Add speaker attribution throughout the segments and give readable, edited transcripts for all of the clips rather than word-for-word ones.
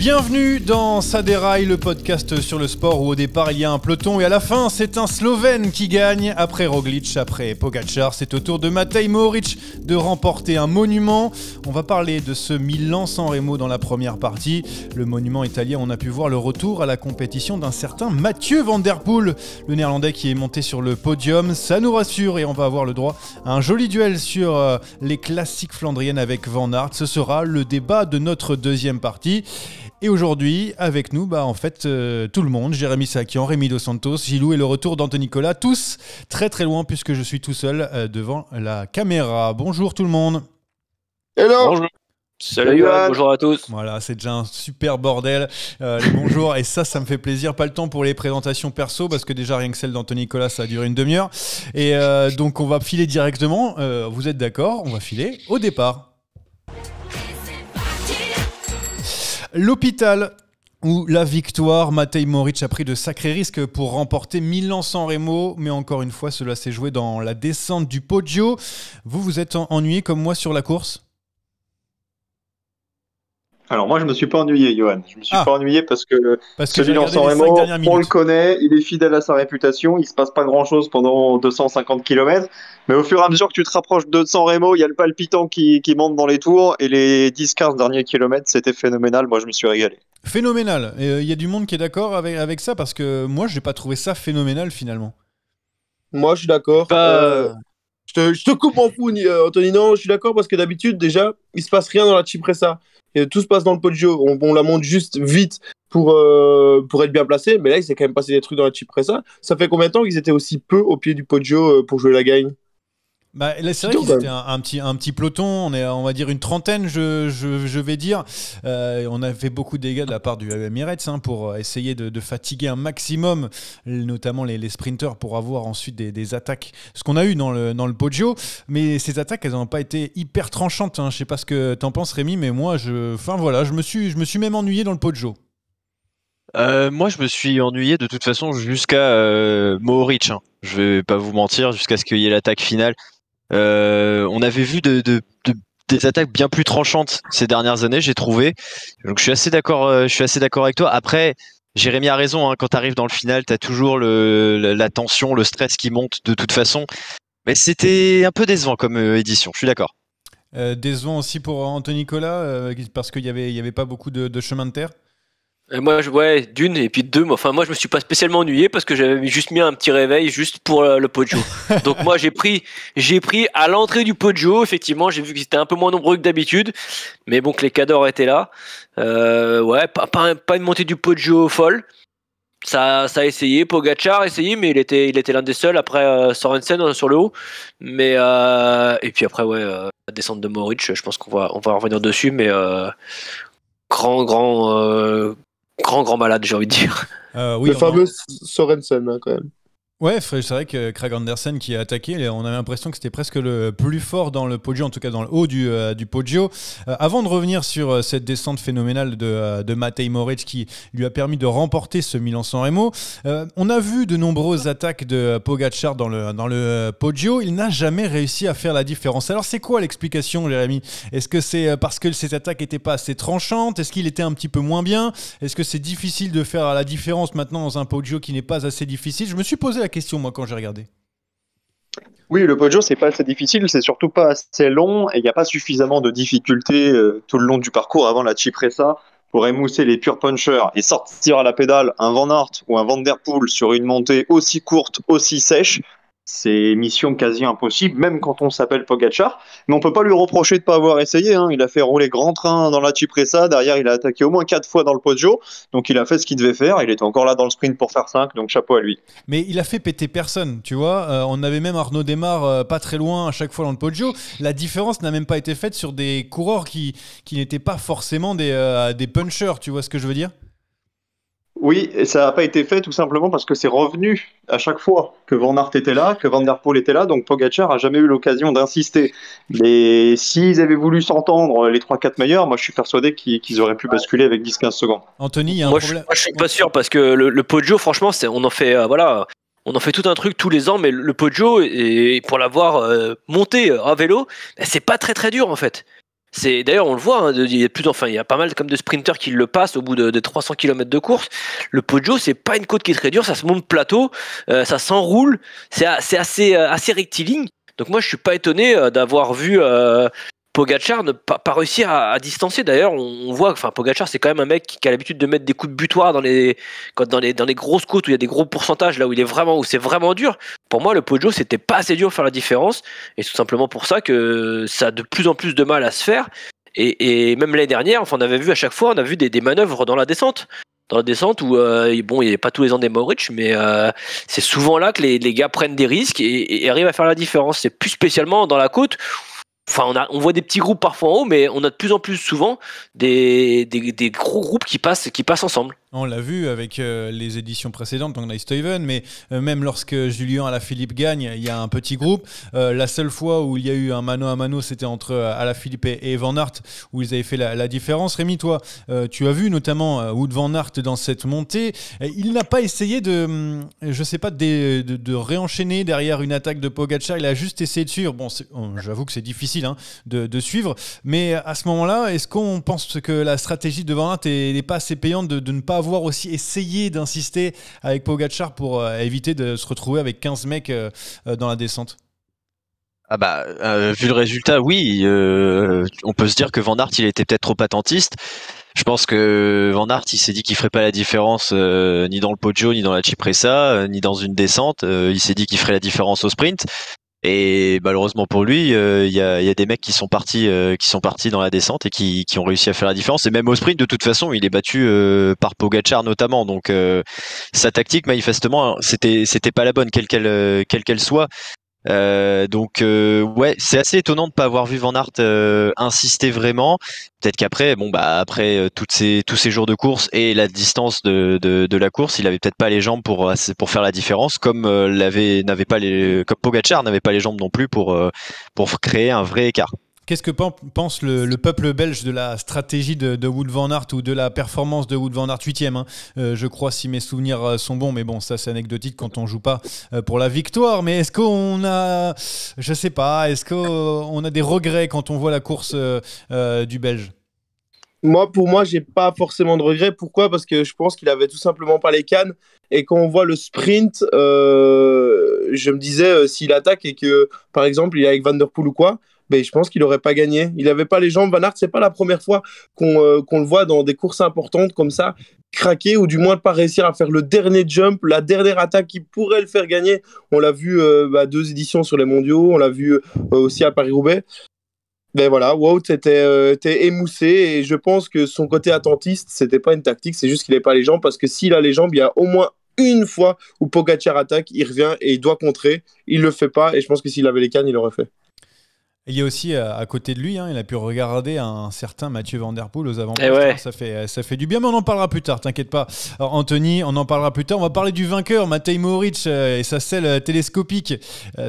Speaker 1: Bienvenue dans Ça déraille, le podcast sur le sport où au départ il y a un peloton et à la fin c'est un Slovène qui gagne. Après Roglic, après Pogačar, c'est au tour de Matej Mohoric de remporter un monument. On va parler de ce Milan-San Remo dans la première partie. Le monument italien, on a pu voir le retour à la compétition d'un certain Mathieu Van Der Poel, le néerlandais qui est monté sur le podium. Ça nous rassure et on va avoir le droit à un joli duel sur les classiques flandriennes avec Van Aert. Ce sera le débat de notre deuxième partie. Et aujourd'hui, avec nous, tout le monde, Jérémy Sakian, Rémi Dos Santos, Gilou et le retour d'Anthony Collat, tous très très loin puisque je suis tout seul devant la caméra. Bonjour tout le monde.
Speaker 2: Hello.
Speaker 3: Bonjour. Salut Johan, bonjour à tous.
Speaker 1: Voilà, c'est déjà un super bordel. Les bonjours, et ça me fait plaisir. Pas le temps pour les présentations perso parce que déjà rien que celle d'Anthony Collat, ça a duré une demi-heure. Et donc on va filer directement. Vous êtes d'accord ? On va filer au départ. L'hôpital où la victoire, Matej Mohoric a pris de sacrés risques pour remporter Milan-San Remo, mais encore une fois, cela s'est joué dans la descente du Poggio. Vous êtes ennuyé comme moi sur la course ?
Speaker 2: Alors moi je me suis pas ennuyé, Johan. Je me suis pas ennuyé parce que
Speaker 1: j'ai
Speaker 2: Milan-San Remo, on le connaît, il est fidèle à sa réputation, il se passe pas grand chose pendant 250 km, mais au fur et à mesure que tu te rapproches de San Remo, il y a le palpitant qui monte dans les tours, et les 10-15 derniers kilomètres, c'était phénoménal, moi je me suis régalé.
Speaker 1: Phénoménal, il y a du monde qui est d'accord avec ça, parce que moi j'ai pas trouvé ça phénoménal finalement.
Speaker 4: Moi je suis d'accord. Je te coupe en fou, Anthony. Non, je suis d'accord parce que d'habitude, déjà, il se passe rien dans la Cipressa. Et tout se passe dans le Poggio. On la monte juste vite pour être bien placé. Mais là, il s'est quand même passé des trucs dans la Cipressa. Ça fait combien de temps qu'ils étaient aussi peu au pied du Poggio pour jouer la gagne ?
Speaker 1: Là, c'est vrai qu'ils étaient un petit peloton, on va dire une trentaine, je vais dire. On a fait beaucoup de dégâts de la part du Emirates pour essayer de fatiguer un maximum, notamment les sprinters, pour avoir ensuite des attaques. Ce qu'on a eu dans le Poggio, mais ces attaques, elles n'ont pas été hyper tranchantes. Je ne sais pas ce que tu en penses, Rémi, mais moi, je me suis même ennuyé dans le Poggio.
Speaker 3: Moi, je me suis ennuyé de toute façon jusqu'à Mohoric. Je vais pas vous mentir, jusqu'à ce qu'il y ait l'attaque finale. On avait vu des attaques bien plus tranchantes ces dernières années, j'ai trouvé. Donc je suis assez d'accord avec toi. Après, Jérémy a raison, quand tu arrives dans le final, tu as toujours la tension, le stress qui monte de toute façon. Mais c'était un peu décevant comme édition, je suis d'accord.
Speaker 1: Décevant aussi pour Anthony Collat, parce qu'il y avait pas beaucoup de chemin de terre.
Speaker 3: Moi, d'une et puis deux. Moi, je me suis pas spécialement ennuyé parce que j'avais juste mis un petit réveil juste pour le Poggio. Donc moi, j'ai pris à l'entrée du Poggio. Effectivement, j'ai vu qu'ils étaient un peu moins nombreux que d'habitude, mais bon, que les cadors étaient là. Pas une montée du Poggio folle. Ça a essayé. Pogačar a essayé, mais il était l'un des seuls après Sorensen sur le haut. Mais et puis après, la descente de Mohoric. Je pense qu'on va revenir dessus, mais grand malade, j'ai envie de dire.
Speaker 4: Oui, le fameux Sorensen, quand même.
Speaker 1: Ouais, c'est vrai que Craig Andersen qui a attaqué, on avait l'impression que c'était presque le plus fort dans le Poggio, en tout cas dans le haut du Poggio. Avant de revenir sur cette descente phénoménale de Matej Mohoric qui lui a permis de remporter ce Milan-San Remo, on a vu de nombreuses attaques de Pogačar dans le Poggio. Il n'a jamais réussi à faire la différence. Alors c'est quoi l'explication, Jérémy ? Est-ce que c'est parce que ces attaques n'étaient pas assez tranchantes ? Est-ce qu'il était un petit peu moins bien ? Est-ce que c'est difficile de faire la différence maintenant dans un Poggio qui n'est pas assez difficile ? Je me suis posé la question, moi, quand j'ai regardé.
Speaker 2: Oui, le Poggio, c'est pas assez difficile, c'est surtout pas assez long, et il n'y a pas suffisamment de difficultés tout le long du parcours avant la Cipressa pour émousser les pure punchers et sortir à la pédale un Van Aert ou un Van Der Poel sur une montée aussi courte, aussi sèche. C'est mission quasi impossible, même quand on s'appelle Pogačar. Mais on peut pas lui reprocher de pas avoir essayé. Il a fait rouler grand train dans la Cipressa. Derrière, il a attaqué au moins 4 fois dans le Poggio. Donc, il a fait ce qu'il devait faire. Il était encore là dans le sprint pour faire 5. Donc, chapeau à lui.
Speaker 1: Mais il a fait péter personne, tu vois. On avait même Arnaud Démare pas très loin à chaque fois dans le Poggio. La différence n'a même pas été faite sur des coureurs qui n'étaient pas forcément des punchers. Tu vois ce que je veux dire ?
Speaker 2: Oui, et ça n'a pas été fait tout simplement parce que c'est revenu à chaque fois que Van Aert était là, que Van Der Poel était là, donc Pogačar a jamais eu l'occasion d'insister. Mais s'ils avaient voulu s'entendre, les 3-4 meilleurs, moi je suis persuadé qu'ils auraient pu basculer avec 10-15 secondes.
Speaker 1: Anthony, il y a un problème.
Speaker 3: Moi je suis pas sûr parce que le Poggio, franchement, on en fait on en fait tout un truc tous les ans, mais le Poggio, et pour l'avoir monté à vélo, c'est pas très très dur en fait. D'ailleurs, on le voit, hein, il y a pas mal comme de sprinters qui le passent au bout de 300 km de course. Le Poggio, c'est pas une côte qui est très dure, ça se monte plateau, ça s'enroule, c'est assez rectiligne. Donc moi, je suis pas étonné d'avoir vu Pogačar ne pas réussir à distancer. D'ailleurs, on voit, enfin, Pogačar, c'est quand même un mec qui a l'habitude de mettre des coups de butoir dans les grosses côtes où il y a des gros pourcentages, là où c'est vraiment dur. Pour moi, le Poggio, c'était pas assez dur de faire la différence, et c'est tout simplement pour ça que ça a de plus en plus de mal à se faire. Et même l'année dernière, enfin, on avait vu à chaque fois, on a vu des manœuvres dans la descente. Où, bon, il n'y a pas tous les ans des Mohoric, mais c'est souvent là que les gars prennent des risques et arrivent à faire la différence. C'est plus spécialement dans la côte. Enfin, on voit des petits groupes parfois en haut, mais on a de plus en plus souvent des gros groupes qui passent ensemble.
Speaker 1: On l'a vu avec les éditions précédentes, donc Stuyven, mais même lorsque Julien Alaphilippe gagne, il y a un petit groupe. La seule fois où il y a eu un mano à mano, c'était entre Alaphilippe et Van Aert, où ils avaient fait la différence. Rémi, toi, tu as vu notamment Wout Van Aert dans cette montée. Il n'a pas essayé de réenchaîner derrière une attaque de Pogačar. Il a juste essayé de suivre. Bon, j'avoue que c'est difficile de suivre, mais à ce moment-là, est-ce qu'on pense que la stratégie de Van Aert n'est pas assez payante de ne pas avoir aussi essayé d'insister avec Pogačar pour éviter de se retrouver avec 15 mecs dans la descente?
Speaker 5: Vu le résultat, oui, on peut se dire que Van Aert, il était peut-être trop attentiste. Je pense que Van Aert, il s'est dit qu'il ferait pas la différence ni dans le Poggio, ni dans la Cipressa, ni dans une descente. Il s'est dit qu'il ferait la différence au sprint. Et malheureusement pour lui, il y a des mecs qui sont partis dans la descente et qui ont réussi à faire la différence. Et même au sprint, de toute façon, il est battu par Pogačar notamment. Donc sa tactique, manifestement, c'était pas la bonne, quelle qu'elle soit. Ouais, c'est assez étonnant de pas avoir vu Van Aert insister vraiment. Peut-être qu'après, après tous ces jours de course et la distance de la course, il avait peut-être pas les jambes pour faire la différence, comme comme Pogačar n'avait pas les jambes non plus pour créer un vrai écart.
Speaker 1: Qu'est-ce que pense le peuple belge de la stratégie de Wout van Aert ou de la performance de Wout van Aert 8e, je crois, si mes souvenirs sont bons, mais bon, ça c'est anecdotique quand on joue pas pour la victoire. Mais est-ce qu'on a, je sais pas, est-ce qu'on a des regrets quand on voit la course du Belge?
Speaker 4: Pour moi, j'ai pas forcément de regrets. Pourquoi ? Parce que je pense qu'il avait tout simplement pas les cannes. Et quand on voit le sprint, je me disais, s'il attaque et que, par exemple, il est avec Van Der Poel ou quoi, je pense qu'il n'aurait pas gagné. Il n'avait pas les jambes. Van Aert, c'est pas la première fois qu'on le voit dans des courses importantes comme ça, craquer ou du moins pas réussir à faire le dernier jump, la dernière attaque qui pourrait le faire gagner. On l'a vu à 2 éditions sur les mondiaux, on l'a vu aussi à Paris-Roubaix. Voilà, Wout était émoussé et je pense que son côté attentiste, c'était pas une tactique, c'est juste qu'il n'avait pas les jambes, parce que s'il a les jambes, il y a au moins une fois où Pogačar attaque, il revient et il doit contrer. Il le fait pas et je pense que s'il avait les cannes, il l'aurait fait.
Speaker 1: Il y a aussi à côté de lui, il a pu regarder un certain Mathieu Van Der Poel aux avant-postes.
Speaker 3: Ouais.
Speaker 1: Ça fait du bien, mais on en parlera plus tard, t'inquiète pas. Alors, Anthony, on en parlera plus tard. On va parler du vainqueur, Matej Mohoric, et sa selle télescopique.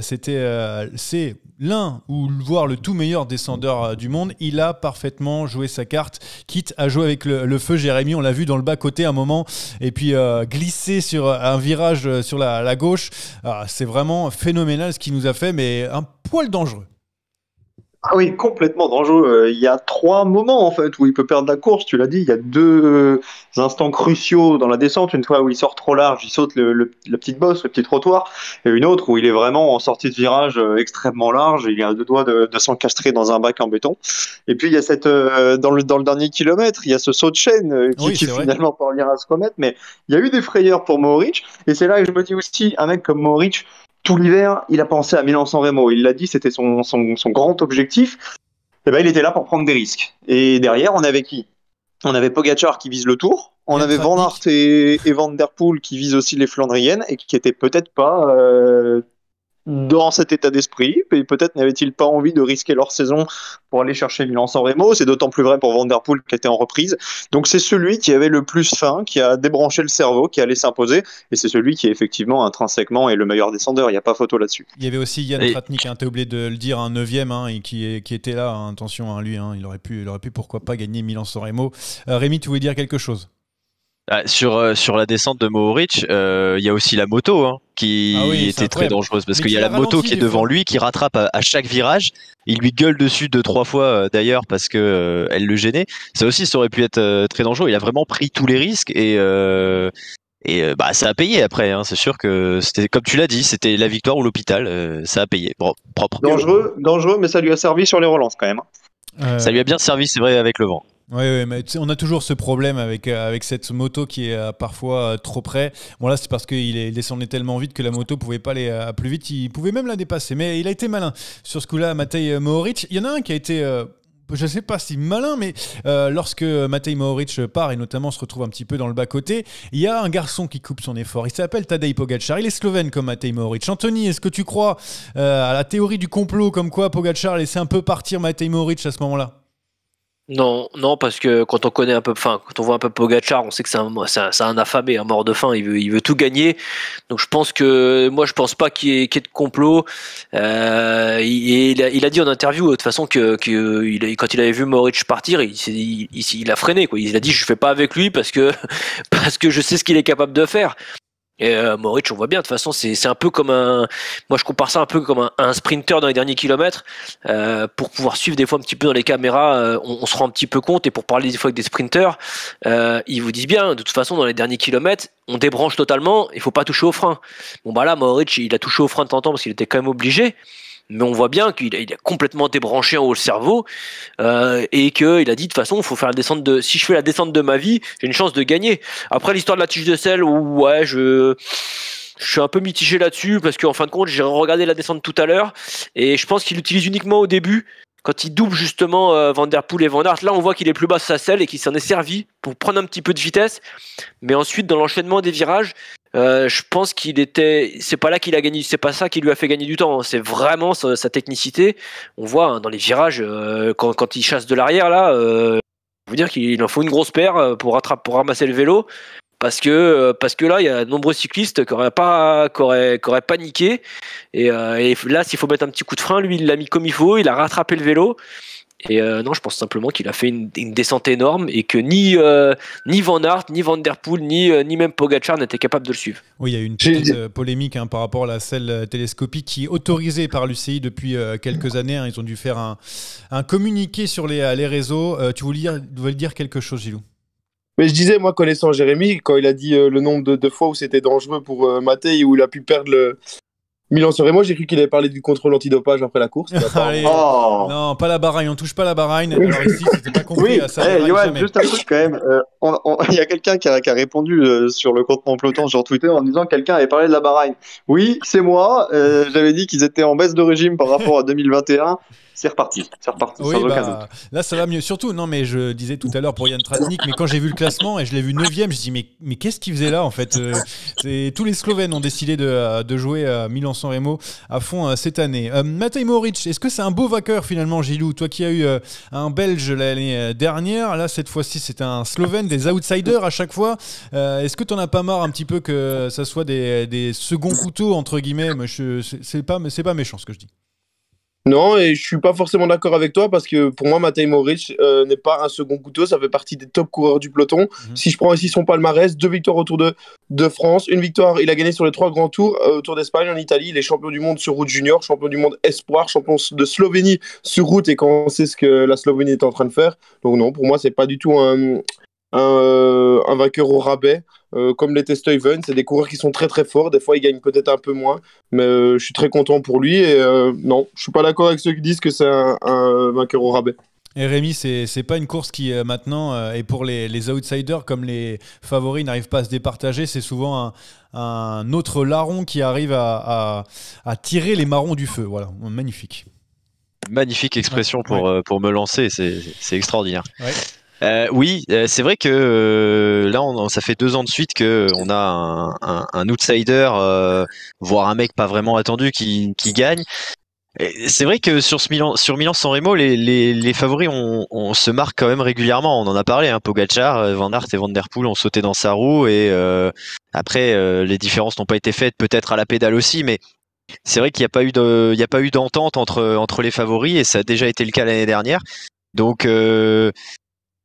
Speaker 1: C'est l'un ou voire le tout meilleur descendeur du monde. Il a parfaitement joué sa carte, quitte à jouer avec le feu. Jérémy, on l'a vu dans le bas-côté un moment, et puis glisser sur un virage sur la gauche. C'est vraiment phénoménal ce qu'il nous a fait, mais un poil dangereux.
Speaker 2: Ah oui, complètement dangereux. Il y a 3 moments en fait où il peut perdre la course. Tu l'as dit, il y a 2 instants cruciaux dans la descente. Une fois où il sort trop large, il saute la petite bosse, le petit trottoir, et une autre où il est vraiment en sortie de virage extrêmement large. Il a 2 doigts de s'encastrer dans un bac en béton. Et puis il y a dans le dernier kilomètre, il y a ce saut de chaîne qui finalement parvient à se remettre. Mais il y a eu des frayeurs pour Mohoric, et c'est là que je me dis aussi, un mec comme Mohoric, tout l'hiver, il a pensé à Milan-San Remo. Il l'a dit, c'était son grand objectif. Et il était là pour prendre des risques. Et derrière, on avait qui ? On avait Pogačar qui vise le Tour. On avait Van Aert et Van Der Poel qui visent aussi les Flandriennes et qui n'étaient peut-être pas dans cet état d'esprit. Et peut-être n'avaient-ils pas envie de risquer leur saison pour aller chercher Milan-San Remo. C'est d'autant plus vrai pour Van Der Poel qui était en reprise. Donc c'est celui qui avait le plus faim, qui a débranché le cerveau, qui allait s'imposer. Et c'est celui qui effectivement intrinsèquement est le meilleur descendeur. Il n'y a pas photo là-dessus.
Speaker 1: Il y avait aussi Yann Tratnik, t'as oublié de le dire, un 9e, et qui était là. Attention, lui, il aurait pu pourquoi pas gagner Milan-San Remo. Rémi, tu voulais dire quelque chose ?
Speaker 5: Sur la descente de Mohoric, il y a aussi la moto qui était très dangereuse parce qu'il y a la moto qui est devant lui, qui rattrape à chaque virage. Il lui gueule dessus 2-3 fois d'ailleurs parce que elle le gênait. Ça aussi, ça aurait pu être très dangereux. Il a vraiment pris tous les risques et ça a payé après. C'est sûr que c'était, comme tu l'as dit, c'était la victoire ou l'hôpital. Ça a payé. Propre.
Speaker 2: Dangereux, mais ça lui a servi sur les relances quand même.
Speaker 5: Ça lui a bien servi, c'est vrai, avec le vent.
Speaker 1: Oui, mais on a toujours ce problème avec cette moto qui est parfois trop près. Bon, là, c'est parce qu'il descendait tellement vite que la moto pouvait pas aller plus vite. Il pouvait même la dépasser. Mais il a été malin sur ce coup-là, Matej Mohoric. Il y en a un qui a été... je ne sais pas si malin, mais lorsque Matej Mohoric part et notamment se retrouve un petit peu dans le bas-côté, il y a un garçon qui coupe son effort. Il s'appelle Tadej Pogačar. Il est slovène comme Matej Mohoric. Anthony, est-ce que tu crois à la théorie du complot comme quoi Pogačar laissait un peu partir Matej Mohoric à ce moment-là ?
Speaker 3: Non, parce que quand on connaît un peu, quand on voit un peu Pogačar, on sait que c'est un affamé, un mort de faim. Il veut tout gagner. Donc je pense pas qu'il y ait de complot. Il a dit en interview de toute façon que quand il avait vu Mohoric partir, il a freiné quoi. Il a dit je fais pas avec lui parce que je sais ce qu'il est capable de faire. Et Mohoric, on voit bien, de toute façon, c'est un peu comme moi je compare ça un peu comme un sprinter dans les derniers kilomètres. Pour pouvoir suivre des fois un petit peu dans les caméras, on se rend un petit peu compte, et pour parler des fois avec des sprinters, ils vous disent bien, de toute façon, dans les derniers kilomètres, on débranche totalement, il faut pas toucher au frein. Bon bah là, Mohoric, il a touché au frein de temps en temps parce qu'il était quand même obligé. Mais on voit bien qu'il a complètement débranché en haut le cerveau, et qu'il a dit de toute façon il faut faire si je fais la descente de ma vie, j'ai une chance de gagner. Après l'histoire de la tige de sel, ouais, je suis un peu mitigé là-dessus parce qu'en fin de compte j'ai regardé la descente tout à l'heure et je pense qu'il l'utilise uniquement au début. Quand il double justement Van Der Poel et Van Aert, là on voit qu'il est plus bas sur sa selle et qu'il s'en est servi pour prendre un petit peu de vitesse. Mais ensuite dans l'enchaînement des virages, je pense c'est pas là qu'il a gagné, c'est pas ça qui lui a fait gagner du temps. C'est vraiment sa technicité. On voit dans les virages quand il chasse de l'arrière là, je veux dire qu'il en faut une grosse paire pour ramasser le vélo. Parce que là il y a de nombreux cyclistes qui auraient paniqué et là s'il faut mettre un petit coup de frein, lui il l'a mis comme il faut, il a rattrapé le vélo et non, je pense simplement qu'il a fait une descente énorme et que ni Van Aert, ni Van Der Poel, ni même Pogačar n'étaient capables de le suivre.
Speaker 1: Oui, il y a eu une petite polémique par rapport à la selle télescopique qui est autorisée par l'UCI depuis quelques années. Ils ont dû faire un communiqué sur les réseaux. Tu voulais dire quelque chose, Gilou ?
Speaker 4: Mais je disais, moi, connaissant Jérémy, quand il a dit le nombre de fois où c'était dangereux pour Matej, où il a pu perdre le Milan-San Remo, j'ai cru qu'il avait parlé du contrôle antidopage après la course.
Speaker 1: Allez, non, pas la Bahreïn, on touche pas la Bahreïn. Alors ici, c'était pas compris à ça.
Speaker 2: Johan, juste un truc quand même. Il y a quelqu'un qui a répondu sur le compte Mon Peloton sur Twitter en disant que quelqu'un avait parlé de la Bahreïn. Oui, c'est moi. J'avais dit qu'ils étaient en baisse de régime par rapport à 2021. C'est reparti.
Speaker 1: Oui, sans aucun doute. Là, ça va mieux. Surtout, non, mais je disais tout à l'heure pour Jan Tratnik, mais quand j'ai vu le classement et je l'ai vu 9ème, je dis mais qu'est-ce qu'il faisait là en fait tous les Slovènes ont décidé de jouer à Milan-San Remo à fond cette année. Matej Mohoric, est-ce que c'est un beau vainqueur finalement, Gilou ? Toi qui as eu un Belge l'année dernière, là cette fois-ci c'est un Slovène, des outsiders à chaque fois. Est-ce que t'en as pas marre un petit peu que ça soit des seconds couteaux entre guillemets ? C'est pas méchant ce que je dis.
Speaker 4: Non, et je suis pas forcément d'accord avec toi parce que pour moi, Matej Mohoric n'est pas un second couteau, ça fait partie des top coureurs du peloton. Si je prends ici son palmarès, 2 victoires au Tour de France, une victoire, il a gagné sur les 3 grands tours, au Tour d'Espagne, en Italie, il est champion du monde sur route junior, champion du monde espoir, champion de Slovénie sur route, et quand on sait ce que la Slovénie est en train de faire. Donc non, pour moi, c'est pas du tout un vainqueur au rabais. Comme l'était Stuyven, c'est des coureurs qui sont très très forts, des fois ils gagnent peut-être un peu moins, mais je suis très content pour lui et non, je suis pas d'accord avec ceux qui disent que c'est un vainqueur au rabais.
Speaker 1: Et Rémi, c'est pas une course qui maintenant est pour les outsiders, comme les favoris n'arrivent pas à se départager, c'est souvent un autre larron qui arrive à tirer les marrons du feu. Voilà, magnifique.
Speaker 5: Magnifique expression pour me lancer, c'est extraordinaire.
Speaker 1: Ouais.
Speaker 5: Oui, c'est vrai que là, ça fait 2 ans de suite qu'on a un outsider, voire un mec pas vraiment attendu qui gagne. Et c'est vrai que sur Milan-San Remo, les favoris on se marque quand même régulièrement. On en a parlé, Pogačar, Van Aert et Van Der Poel ont sauté dans sa roue et après les différences n'ont pas été faites, peut-être à la pédale aussi, mais c'est vrai qu'il n'y a pas eu d'entente entre les favoris et ça a déjà été le cas l'année dernière. Donc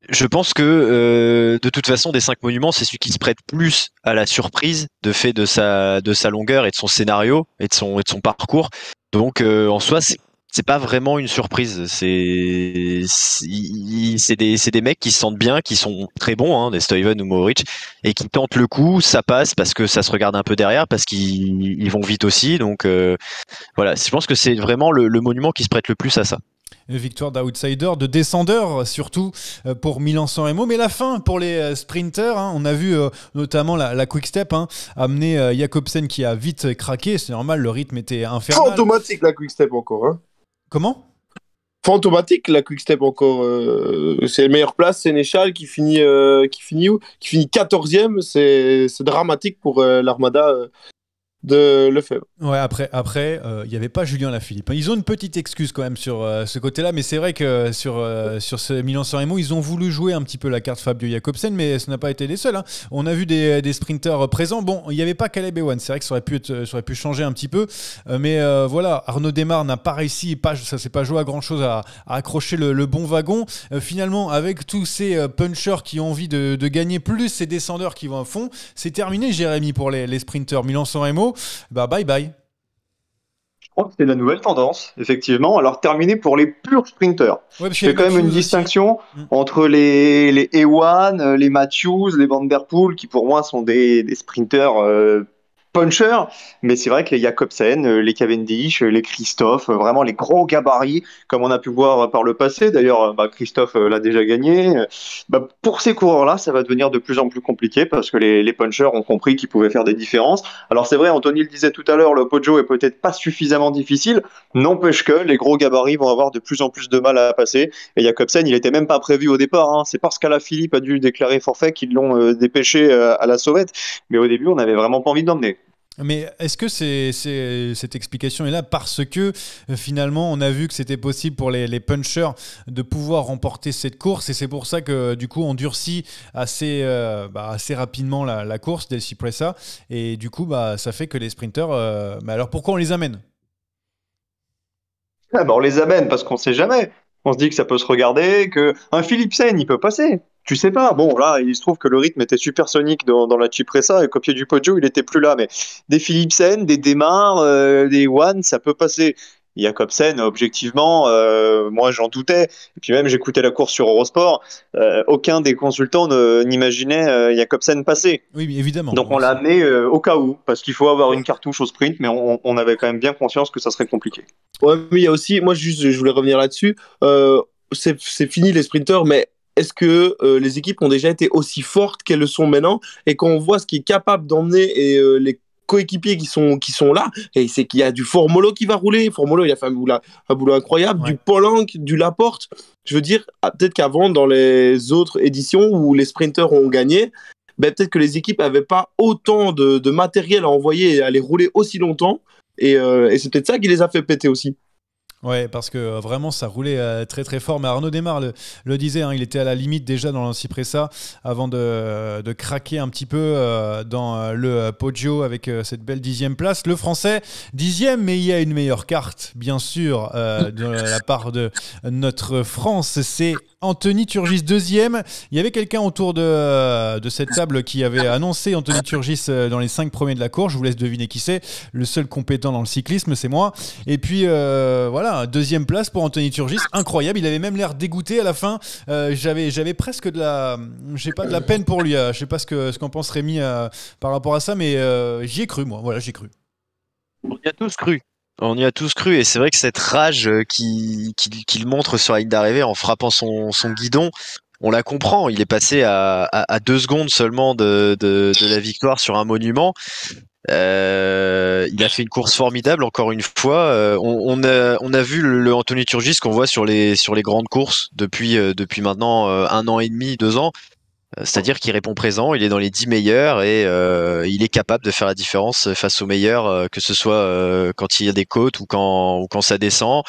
Speaker 5: Je pense que de toute façon, des 5 monuments, c'est celui qui se prête plus à la surprise de fait de sa longueur et de son scénario et de son parcours. Donc en soi, c'est pas vraiment une surprise. C'est des mecs qui se sentent bien, qui sont très bons, hein, des Stuyven ou Mohoric, et qui tentent le coup. Ça passe parce que ça se regarde un peu derrière, parce qu'ils vont vite aussi. Donc voilà, je pense que c'est vraiment le monument qui se prête le plus à ça.
Speaker 1: Une victoire d'outsider, de descendeur surtout pour Milan-San Remo, mais la fin pour les sprinters, hein, on a vu notamment la Quick Step amener Jakobsen qui a vite craqué, c'est normal, le rythme était infernal.
Speaker 4: Fantomatique la Quick Step encore. Hein.
Speaker 1: Comment ?
Speaker 4: Fantomatique la Quick Step encore. C'est la meilleure place, Sénéchal qui finit où ? Qui finit 14e, c'est dramatique pour l'Armada de Lefebvre.
Speaker 1: Ouais, après, il n'y avait pas Julien Lafilippe. Ils ont une petite excuse quand même sur ce côté-là, mais c'est vrai que sur ce Milan-San Remo, ils ont voulu jouer un petit peu la carte Fabio Jakobsen, mais ce n'a pas été les seuls. Hein. On a vu des sprinters présents. Bon, il n'y avait pas Caleb Ewan, c'est vrai que ça aurait pu changer un petit peu, mais voilà, Arnaud Démare n'a pas réussi, ça s'est pas joué à grand-chose à accrocher le bon wagon. Finalement, avec tous ces punchers qui ont envie de gagner, plus ces descendeurs qui vont à fond, c'est terminé, Jérémy, pour les sprinters Milan-San Remo. Bah bye bye.
Speaker 2: Je crois que c'est la nouvelle tendance, effectivement. Alors terminé pour les purs sprinters.
Speaker 1: Ouais,
Speaker 2: je fais quand même une distinction entre les Ewan, les Matthews, les Van Der Poel, qui pour moi sont des sprinters punchers, mais c'est vrai que les Jakobsen, les Cavendish, les Christophe, vraiment les gros gabarits, comme on a pu voir par le passé. D'ailleurs, Christophe l'a déjà gagné. Pour ces coureurs-là, ça va devenir de plus en plus compliqué parce que les punchers ont compris qu'ils pouvaient faire des différences. Alors c'est vrai, Anthony le disait tout à l'heure, le Poggio est peut-être pas suffisamment difficile, n'empêche que les gros gabarits vont avoir de plus en plus de mal à passer. Et Jakobsen, il était même pas prévu au départ. Hein. C'est parce qu'Alaphilippe a dû déclarer forfait qu'ils l'ont dépêché à la sauvette. Mais au début, on n'avait vraiment pas envie de l'emmener.
Speaker 1: Mais est-ce que cette explication est là parce que finalement on a vu que c'était possible pour les punchers de pouvoir remporter cette course et c'est pour ça que du coup on durcit assez rapidement la course del Cipressa et du coup ça fait que les sprinters alors pourquoi on les amène ?
Speaker 2: On les amène parce qu'on sait jamais. On se dit que ça peut se regarder, qu'un Philipsen il peut passer. Tu sais pas. Bon, là, il se trouve que le rythme était supersonique dans la Cipressa et qu'au pied du Poggio, il était plus là. Mais des Philipsen, des Démare, des One, ça peut passer. Jakobsen, objectivement, moi j'en doutais. Et puis même, j'écoutais la course sur Eurosport. Aucun des consultants n'imaginait Jakobsen passer.
Speaker 1: Oui, évidemment.
Speaker 2: Donc on l'a amené au cas où, parce qu'il faut avoir une cartouche au sprint, mais on avait quand même bien conscience que ça serait compliqué.
Speaker 4: Ouais, mais il y a aussi, moi je voulais revenir là-dessus. C'est fini les sprinters, mais est-ce que les équipes ont déjà été aussi fortes qu'elles le sont maintenant? Et quand on voit ce qui est capable d'emmener et les coéquipiers qui sont là, et c'est qu'il y a du Formolo qui va rouler. Formolo, il a fait un boulot incroyable, ouais. Du Polanc, du Laporte. Je veux dire, peut-être qu'avant, dans les autres éditions où les sprinters ont gagné, peut-être que les équipes n'avaient pas autant de matériel à envoyer et à les rouler aussi longtemps. Et c'est peut-être ça qui les a fait péter aussi.
Speaker 1: Ouais, parce que vraiment ça roulait très très fort. Mais Arnaud Démare le disait, hein, il était à la limite déjà dans le Cipressa avant de craquer un petit peu dans le Poggio avec cette belle 10e place. Le Français 10e, mais il y a une meilleure carte, bien sûr, de la part de notre France. C'est Anthony Turgis 2e. Il y avait quelqu'un autour de cette table qui avait annoncé Anthony Turgis dans les 5 premiers de la course. Je vous laisse deviner qui c'est. Le seul compétent dans le cyclisme, c'est moi. Et puis voilà, 2e place pour Anthony Turgis. Incroyable. Il avait même l'air dégoûté à la fin. J'avais presque de la peine pour lui. Je sais pas ce qu'en pense Rémi par rapport à ça, mais j'y ai cru, moi. Voilà, j'y ai cru.
Speaker 5: On y a tous cru. On y a tous cru et c'est vrai que cette rage qu'il montre sur la ligne d'arrivée en frappant son guidon, on la comprend. Il est passé à 2 secondes seulement de la victoire sur un monument. Il a fait une course formidable encore une fois. On a vu le Anthony Turgis qu'on voit sur les grandes courses depuis maintenant 1 an et demi, 2 ans. C'est-à-dire qu'il répond présent, il est dans les 10 meilleurs et il est capable de faire la différence face aux meilleurs, que ce soit quand il y a des côtes ou quand ça descend.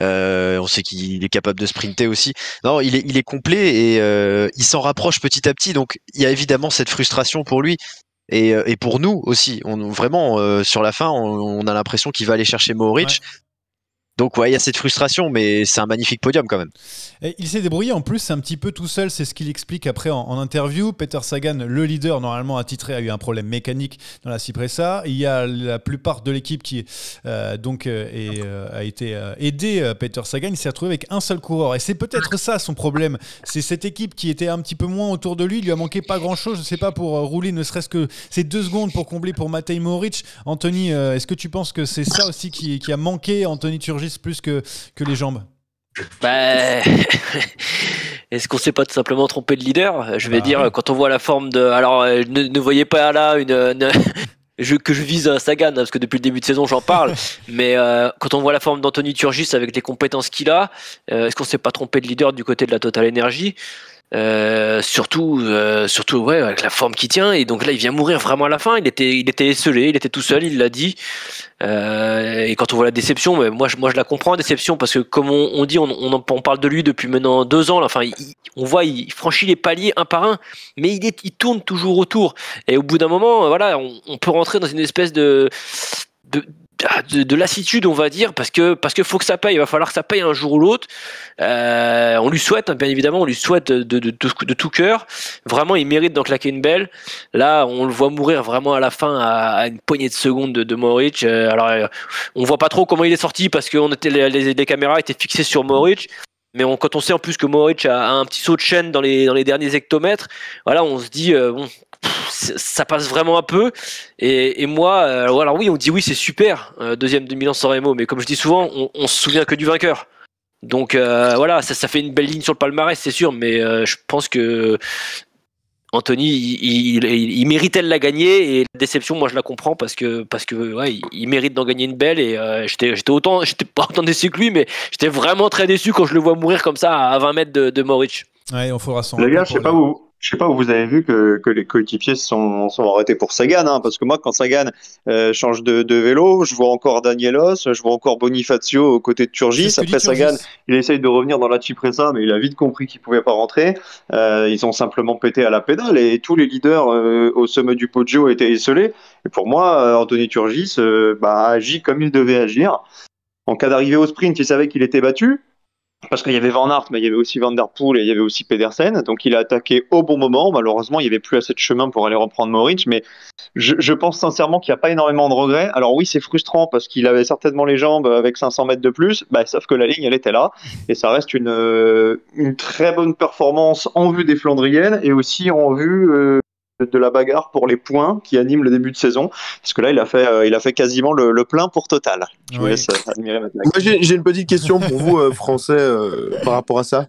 Speaker 5: On sait qu'il est capable de sprinter aussi. Non, il est complet et il s'en rapproche petit à petit. Donc il y a évidemment cette frustration pour lui et pour nous aussi. Vraiment sur la fin, on a l'impression qu'il va aller chercher Mohoric. Ouais. Donc ouais, il y a cette frustration, mais c'est un magnifique podium quand même.
Speaker 1: Et il s'est débrouillé en plus un petit peu tout seul, c'est ce qu'il explique après en interview. Peter Sagan, le leader normalement attitré, a eu un problème mécanique dans la Cipressa. Il y a la plupart de l'équipe qui a été aidé Peter Sagan. Il s'est retrouvé avec un seul coureur et c'est peut-être ça son problème. C'est cette équipe qui était un petit peu moins autour de lui. Il lui a manqué pas grand-chose, je sais pas, pour rouler ne serait-ce que ces 2 secondes pour combler pour Matej Mohoric. Anthony, est-ce que tu penses que c'est ça aussi qui a manqué Anthony Turgis plus que les jambes?
Speaker 3: Est-ce qu'on s'est pas tout simplement trompé de leader? Je vais dire, quand on voit la forme de... Alors, ne voyez pas là que je vise Sagan, parce que depuis le début de saison j'en parle, mais quand on voit la forme d'Anthony Turgis avec les compétences qu'il a, est-ce qu'on s'est pas trompé de leader du côté de la Total Energy? Surtout ouais, avec la forme qu'il tient, et donc là il vient mourir vraiment à la fin. Il était esselé, il était tout seul, il l'a dit, et quand on voit la déception, mais moi je la comprends, déception, parce que comme on dit, on parle de lui depuis maintenant 2 ans là. Enfin, on voit, il franchit les paliers un par un, mais il tourne toujours autour, et au bout d'un moment, voilà, on peut rentrer dans une espèce de lassitude, on va dire, parce que faut que ça paye. Il va falloir que ça paye un jour ou l'autre. On lui souhaite, bien évidemment, on lui souhaite de tout cœur. Vraiment, il mérite d'en claquer une belle. Là, on le voit mourir vraiment à la fin, à une poignée de secondes de Mohoric. Alors, on voit pas trop comment il est sorti, parce que les caméras étaient fixées sur Mohoric. Mais quand on sait en plus que Mohoric a un petit saut de chaîne dans les derniers hectomètres, voilà, on se dit ça passe vraiment un peu. Et moi, alors oui, on dit oui, c'est super, deuxième de Milan-San Remo, mais comme je dis souvent, on se souvient que du vainqueur. Donc voilà, ça fait une belle ligne sur le palmarès, c'est sûr, mais je pense que Anthony, il méritait de la gagner, et la déception, moi je la comprends, parce que ouais, il mérite d'en gagner une belle, et j'étais pas autant déçu que lui, mais j'étais vraiment très déçu quand je le vois mourir comme ça à 20 mètres de Mohoric.
Speaker 1: Ouais, on faudra s'en
Speaker 2: Les gars, je sais pas où vous avez vu que les coéquipiers sont arrêtés pour Sagan, hein, parce que moi, quand Sagan change de vélo, je vois encore Danielos, je vois encore Bonifacio aux côtés de Turgis. Après, Sagan, il essaye de revenir dans la Cipressa, mais il a vite compris qu'il pouvait pas rentrer. Ils ont simplement pété à la pédale, et tous les leaders au sommet du Poggio étaient esselés. Et pour moi, Anthony Turgis agit comme il devait agir. En cas d'arrivée au sprint, il savait qu'il était battu, parce qu'il y avait Van Aert, mais il y avait aussi Van Der Poel, et il y avait aussi Pedersen. Donc il a attaqué au bon moment. Malheureusement, il n'y avait plus assez de chemin pour aller reprendre Mohoric, mais je pense sincèrement qu'il n'y a pas énormément de regrets. Alors oui, c'est frustrant, parce qu'il avait certainement les jambes avec 500 mètres de plus, sauf que la ligne, elle était là, et ça reste une très bonne performance en vue des Flandriennes, et aussi en vue de la bagarre pour les points qui anime le début de saison, parce que là il a fait quasiment le plein pour Total. Je vous laisse admirer maintenant.
Speaker 4: Moi j'ai une petite question pour vous français par rapport à ça.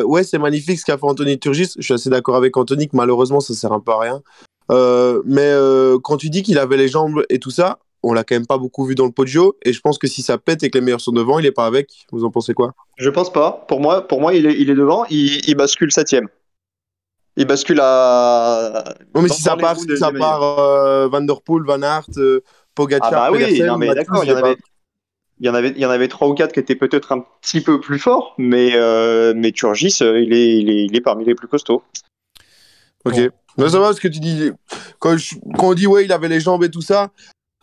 Speaker 4: Ouais, c'est magnifique ce qu'a fait Anthony Turgis, je suis assez d'accord avec Anthony que malheureusement ça sert un peu à rien, mais quand tu dis qu'il avait les jambes et tout ça, on l'a quand même pas beaucoup vu dans le Poggio, et je pense que si ça pète et que les meilleurs sont devant, il est pas avec. Vous en pensez quoi?
Speaker 2: Je pense pas, pour moi il est devant, il bascule 7ème. Il bascule à...
Speaker 4: Non, mais si ça part Van Der Poel, Van Aert, Pogacar,
Speaker 2: ah bah oui,
Speaker 4: Pedersen,
Speaker 2: non mais d'accord, il y en avait 3 ou 4 qui étaient peut-être un petit peu plus forts, mais Turgis, il est parmi les plus costauds.
Speaker 4: Ok. Bon. Mais ça va, ce que tu dis, quand on dit ouais, il avait les jambes et tout ça,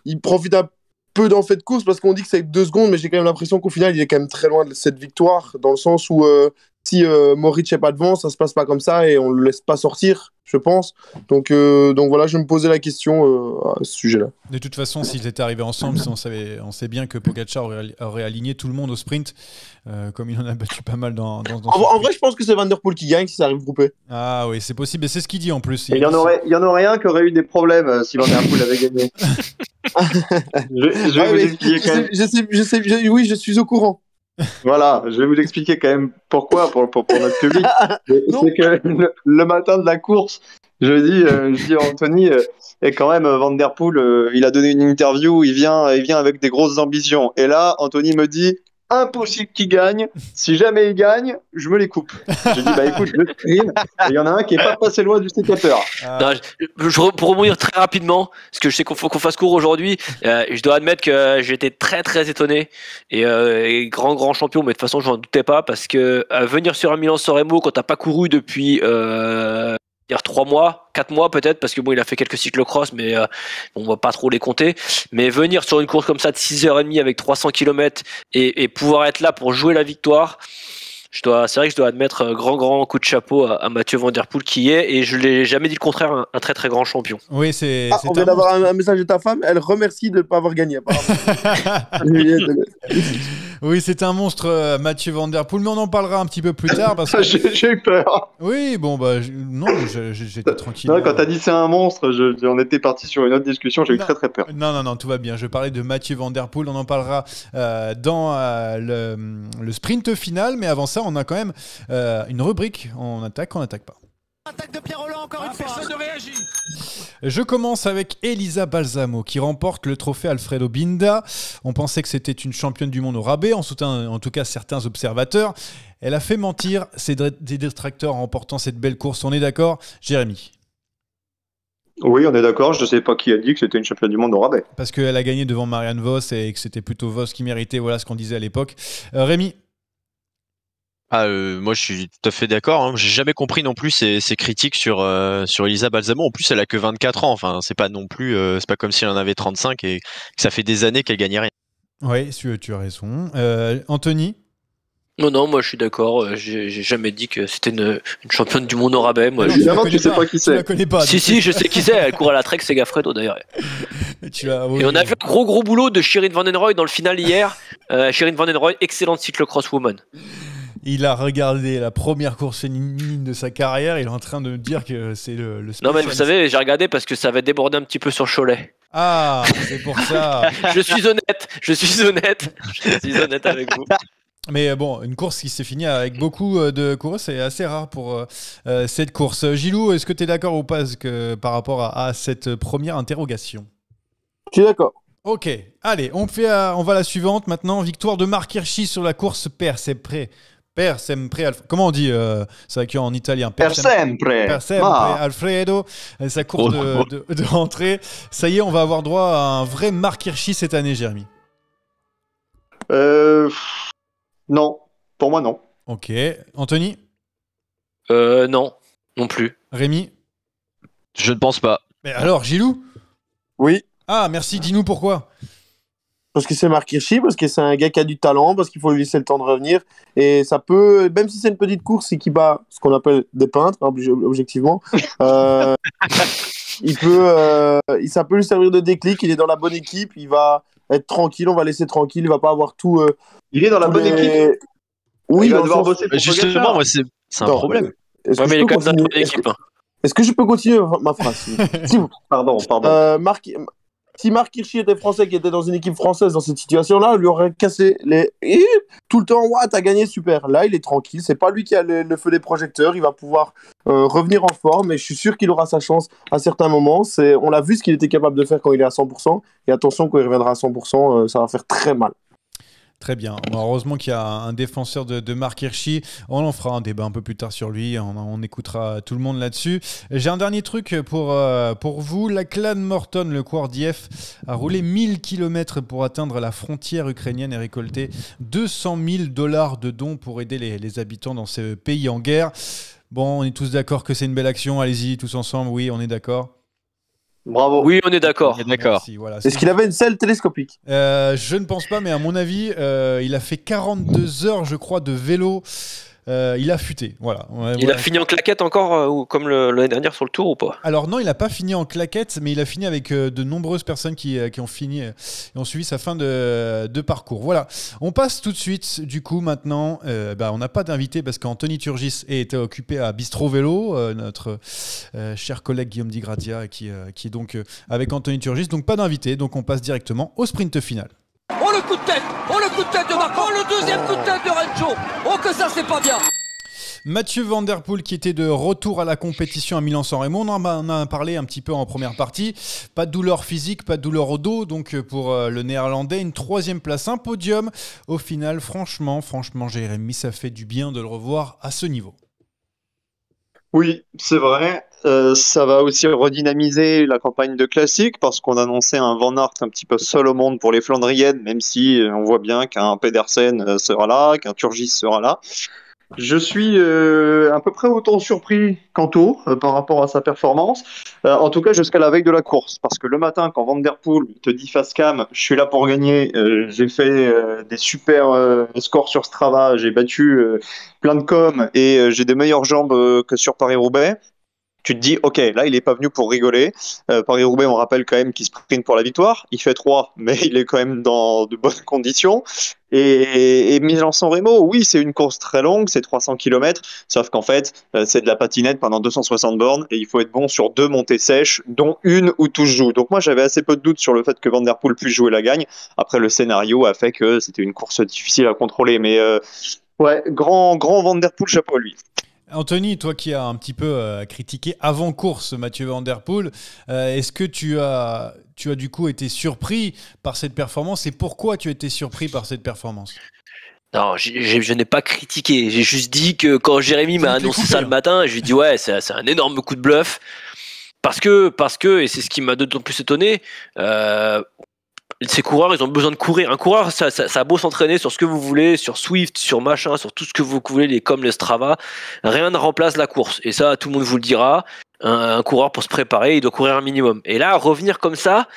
Speaker 4: il profite un peu d'en fait de course, parce qu'on dit que c'est 2 secondes, mais j'ai quand même l'impression qu'au final, il est quand même très loin de cette victoire, dans le sens où si Mohoric n'est pas devant, ça se passe pas comme ça, et on le laisse pas sortir, je pense. Donc voilà, je me posais la question à ce sujet-là.
Speaker 1: De toute façon, s'ils étaient arrivés ensemble, on sait bien que Pogacar aurait aligné tout le monde au sprint, comme il en a battu pas mal dans
Speaker 4: en vrai, je pense que c'est Van Der Poel qui gagne si ça arrive groupé.
Speaker 1: Ah oui, c'est possible, et c'est ce qu'il dit en plus.
Speaker 2: Il y en aurait un qui aurait eu des problèmes si Van Der Poel avait gagné. je vais vous expliquer quand même.
Speaker 4: Je sais, oui, je suis au courant.
Speaker 2: Voilà, je vais vous expliquer quand même pourquoi pour notre public. C'est que le matin de la course, je dis à Anthony, et quand même Van Der Poel, il a donné une interview, il vient avec des grosses ambitions. Et là, Anthony me dit, impossible qu'il gagne. Si jamais il gagne, je me les coupe. J'ai dit, écoute, je stream. Il y en a un qui est pas passé loin du sécateur.
Speaker 3: Pour rebondir très rapidement, parce que je sais qu'il faut qu'on fasse court aujourd'hui, je dois admettre que j'étais très très étonné, et grand champion, mais de toute façon, je n'en doutais pas, parce que venir sur un Milan-San Remo quand t'as pas couru depuis dire 3 mois, 4 mois peut-être, parce que bon, il a fait quelques cyclocross, mais on va pas trop les compter. Mais venir sur une course comme ça de 6h30 avec 300 km et pouvoir être là pour jouer la victoire, c'est vrai que je dois admettre grand coup de chapeau à Mathieu Van Der Poel qui est, et je l'ai jamais dit le contraire, un très très grand champion.
Speaker 1: Oui, c'est.
Speaker 4: On vient d'avoir un message de ta femme, elle remercie de ne pas avoir gagné, apparemment.
Speaker 1: Oui, c'est un monstre, Mathieu Van Der Poel, mais on en parlera un petit peu plus tard. Parce que...
Speaker 2: j'ai eu peur.
Speaker 1: Oui, bon, non, j'étais tranquille.
Speaker 2: Non, quand t'as dit c'est un monstre, on était parti sur une autre discussion, j'ai eu très peur.
Speaker 1: Non, tout va bien. Je parlais de Mathieu Van Der Poel, on en parlera dans le sprint final, mais avant ça, on a quand même une rubrique. On n'attaque pas.
Speaker 6: Attaque de Pierre Rolland encore une fois. Personne ne réagit.
Speaker 1: Je commence avec Elisa Balsamo qui remporte le trophée Alfredo Binda. On pensait que c'était une championne du monde au rabais, en tout cas certains observateurs. Elle a fait mentir ses détracteurs en remportant cette belle course. On est d'accord, Jérémy?
Speaker 2: Oui, on est d'accord. Je ne sais pas qui a dit que c'était une championne du monde au rabais.
Speaker 1: Parce qu'elle a gagné devant Marianne Vos et que c'était plutôt Vos qui méritait. Voilà ce qu'on disait à l'époque. Rémi?
Speaker 5: Moi je suis tout à fait d'accord, hein. J'ai jamais compris non plus ces critiques sur Elisa Balsamo. En plus elle a que 24 ans, enfin c'est pas non plus c'est pas comme si elle en avait 35 et que ça fait des années qu'elle gagnait rien.
Speaker 1: Oui, tu as raison. Anthony?
Speaker 3: Non, moi je suis d'accord, j'ai jamais dit que c'était une championne du monde au rabais. Moi,
Speaker 2: évidemment, tu sais pas qui c'est.
Speaker 1: Tu la connais pas.
Speaker 3: Si, je sais qui c'est, elle court à la Trek Segafredo d'ailleurs.
Speaker 1: Oui.
Speaker 3: Et on a vu un gros boulot de Shirin Van Den Rooij dans le final hier. Shirin Van Den Rooij, excellente cyclocross woman.
Speaker 1: Il a regardé la première course féminine de sa carrière, il est en train de me dire que c'est le
Speaker 3: Non mais vous savez, j'ai regardé parce que ça avait débordé un petit peu sur Cholet.
Speaker 1: Ah, c'est pour ça.
Speaker 3: Je suis honnête avec vous.
Speaker 1: Mais bon, une course qui s'est finie avec beaucoup de coureurs, c'est assez rare pour cette course. Gilou, est-ce que tu es d'accord ou pas par rapport à cette première interrogation?
Speaker 4: Je suis d'accord.
Speaker 1: Ok, allez, on va à la suivante maintenant. Victoire de Marc Hirschi sur la course Per Sempre. Comment on dit c'est vrai qu'en italien.
Speaker 2: Per Sempre
Speaker 1: Alfredo. Sa course de rentrée. Ça y est, on va avoir droit à un vrai Marc Hirschi cette année, Jérémy.
Speaker 2: Non, pour moi non.
Speaker 1: Ok, Anthony?
Speaker 3: Non plus.
Speaker 1: Rémi?
Speaker 5: Je ne pense pas.
Speaker 1: Mais alors, Gilou?
Speaker 4: Oui.
Speaker 1: Ah, merci, dis-nous pourquoi.
Speaker 4: Parce que c'est Marc Hirschi, parce que c'est un gars qui a du talent, parce qu'il faut lui laisser le temps de revenir. Et ça peut, même si c'est une petite course et qu'il bat ce qu'on appelle des peintres, objectivement, ça peut lui servir de déclic. Il est dans la bonne équipe, il va être tranquille, on va laisser tranquille, il va pas avoir tout.
Speaker 2: Il est dans la bonne équipe.
Speaker 4: Oui,
Speaker 2: il va devoir bosser pour
Speaker 5: justement, moi, c'est un problème.
Speaker 3: Mais il est quand même dans la bonne équipe.
Speaker 4: Est-ce que je peux continuer ma phrase?
Speaker 2: Pardon.
Speaker 4: Si Marc Hirschi était français, qui était dans une équipe française dans cette situation-là, on lui aurait cassé les... tout le temps, ouais, t'as gagné, super. Là, il est tranquille, c'est pas lui qui a le feu des projecteurs, il va pouvoir revenir en forme, et je suis sûr qu'il aura sa chance à certains moments. On l'a vu ce qu'il était capable de faire quand il est à 100%, et attention, quand il reviendra à 100%, ça va faire très mal.
Speaker 1: Très bien. Bon, heureusement qu'il y a un défenseur de Marc Hirschi. On en fera un débat un peu plus tard sur lui. On écoutera tout le monde là-dessus. J'ai un dernier truc pour vous. La Clan Morton, le coureur d'IF, a roulé 1000 km pour atteindre la frontière ukrainienne et récolter $200 000 de dons pour aider les habitants dans ce pays en guerre. Bon, on est tous d'accord que c'est une belle action. Allez-y, tous ensemble. Oui, on est d'accord.
Speaker 2: Bravo.
Speaker 3: Oui, on est d'accord.
Speaker 1: Merci, voilà.
Speaker 4: Est-ce qu'il avait une selle télescopique?
Speaker 1: Je ne pense pas, mais à mon avis, il a fait 42 heures, je crois, de vélo. Il a futé, voilà.
Speaker 3: Il a fini en claquette encore, ou comme l'année dernière sur le Tour ou pas?
Speaker 1: Alors non, il n'a pas fini en claquette, mais il a fini avec de nombreuses personnes qui ont fini et ont suivi sa fin de parcours. Voilà, on passe tout de suite, du coup, maintenant, on n'a pas d'invité parce qu'Anthony Turgis est occupé à Bistro Vélo, notre cher collègue Guillaume Di Grazia qui est donc avec Anthony Turgis, donc pas d'invité, donc on passe directement au sprint final.
Speaker 6: Oh le coup de tête de Marco, le deuxième coup de tête de Rencho. Oh que ça c'est pas bien.
Speaker 1: Mathieu Van Der Poel qui était de retour à la compétition à Milan-San Remo, on en a parlé un petit peu en première partie, pas de douleur physique, pas de douleur au dos, donc pour le néerlandais, une 3e place, un podium. Au final, franchement Jérémy, ça fait du bien de le revoir à ce niveau.
Speaker 2: Oui, c'est vrai. Ça va aussi redynamiser la campagne de classique parce qu'on annonçait un Van Aert un petit peu seul au monde pour les Flandriennes, même si on voit bien qu'un Pedersen sera là, qu'un Turgis sera là. Je suis à peu près autant surpris qu'Anto par rapport à sa performance, en tout cas jusqu'à la veille de la course, parce que le matin, quand Van Der Poel te dit face cam, je suis là pour gagner, j'ai fait des super scores sur Strava, j'ai battu plein de coms et j'ai des meilleures jambes que sur Paris-Roubaix. Tu te dis, ok, là, il n'est pas venu pour rigoler. Paris-Roubaix, on rappelle quand même qu'il sprint pour la victoire. Il fait 3, mais il est quand même dans de bonnes conditions. Et Milan-San Remo, oui, c'est une course très longue, c'est 300 km, sauf qu'en fait, c'est de la patinette pendant 260 bornes et il faut être bon sur 2 montées sèches, dont une où tout se joue. Donc moi, j'avais assez peu de doutes sur le fait que Van Der Poel puisse jouer la gagne. Après, le scénario a fait que c'était une course difficile à contrôler. Mais ouais, grand Van Der Poel, chapeau à lui.
Speaker 1: Anthony, toi qui as un petit peu critiqué avant course Mathieu Van Der Poel, est-ce que tu as du coup été surpris par cette performance et pourquoi tu as été surpris par cette performance ?
Speaker 3: Non, je n'ai pas critiqué. J'ai juste dit que quand Jérémy m'a annoncé ça le matin, je lui ai dit ouais, c'est un énorme coup de bluff. Parce que, et c'est ce qui m'a d'autant plus étonné, ces coureurs, ils ont besoin de courir. Un coureur, ça a beau s'entraîner sur ce que vous voulez, sur Swift, sur machin, sur tout ce que vous voulez, comme les Strava, rien ne remplace la course. Et ça, tout le monde vous le dira. Un coureur, pour se préparer, il doit courir un minimum. Et là, revenir comme ça,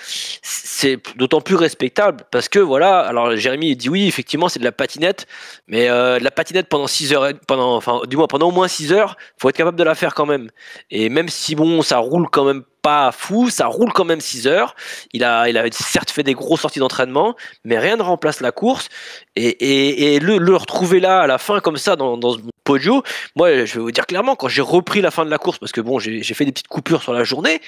Speaker 3: c'est d'autant plus respectable parce que voilà. Alors Jérémy il dit oui, effectivement, c'est de la patinette, mais de la patinette pendant 6 heures, pendant au moins 6 heures, faut être capable de la faire quand même. Et même si bon, ça roule quand même pas fou, ça roule quand même 6 heures. Il a certes fait des grosses sorties d'entraînement, mais rien ne remplace la course. Et le retrouver là à la fin comme ça dans ce Poggio, moi je vais vous dire clairement, quand j'ai repris la fin de la course, parce que bon, j'ai fait des petites coupures sur la journée,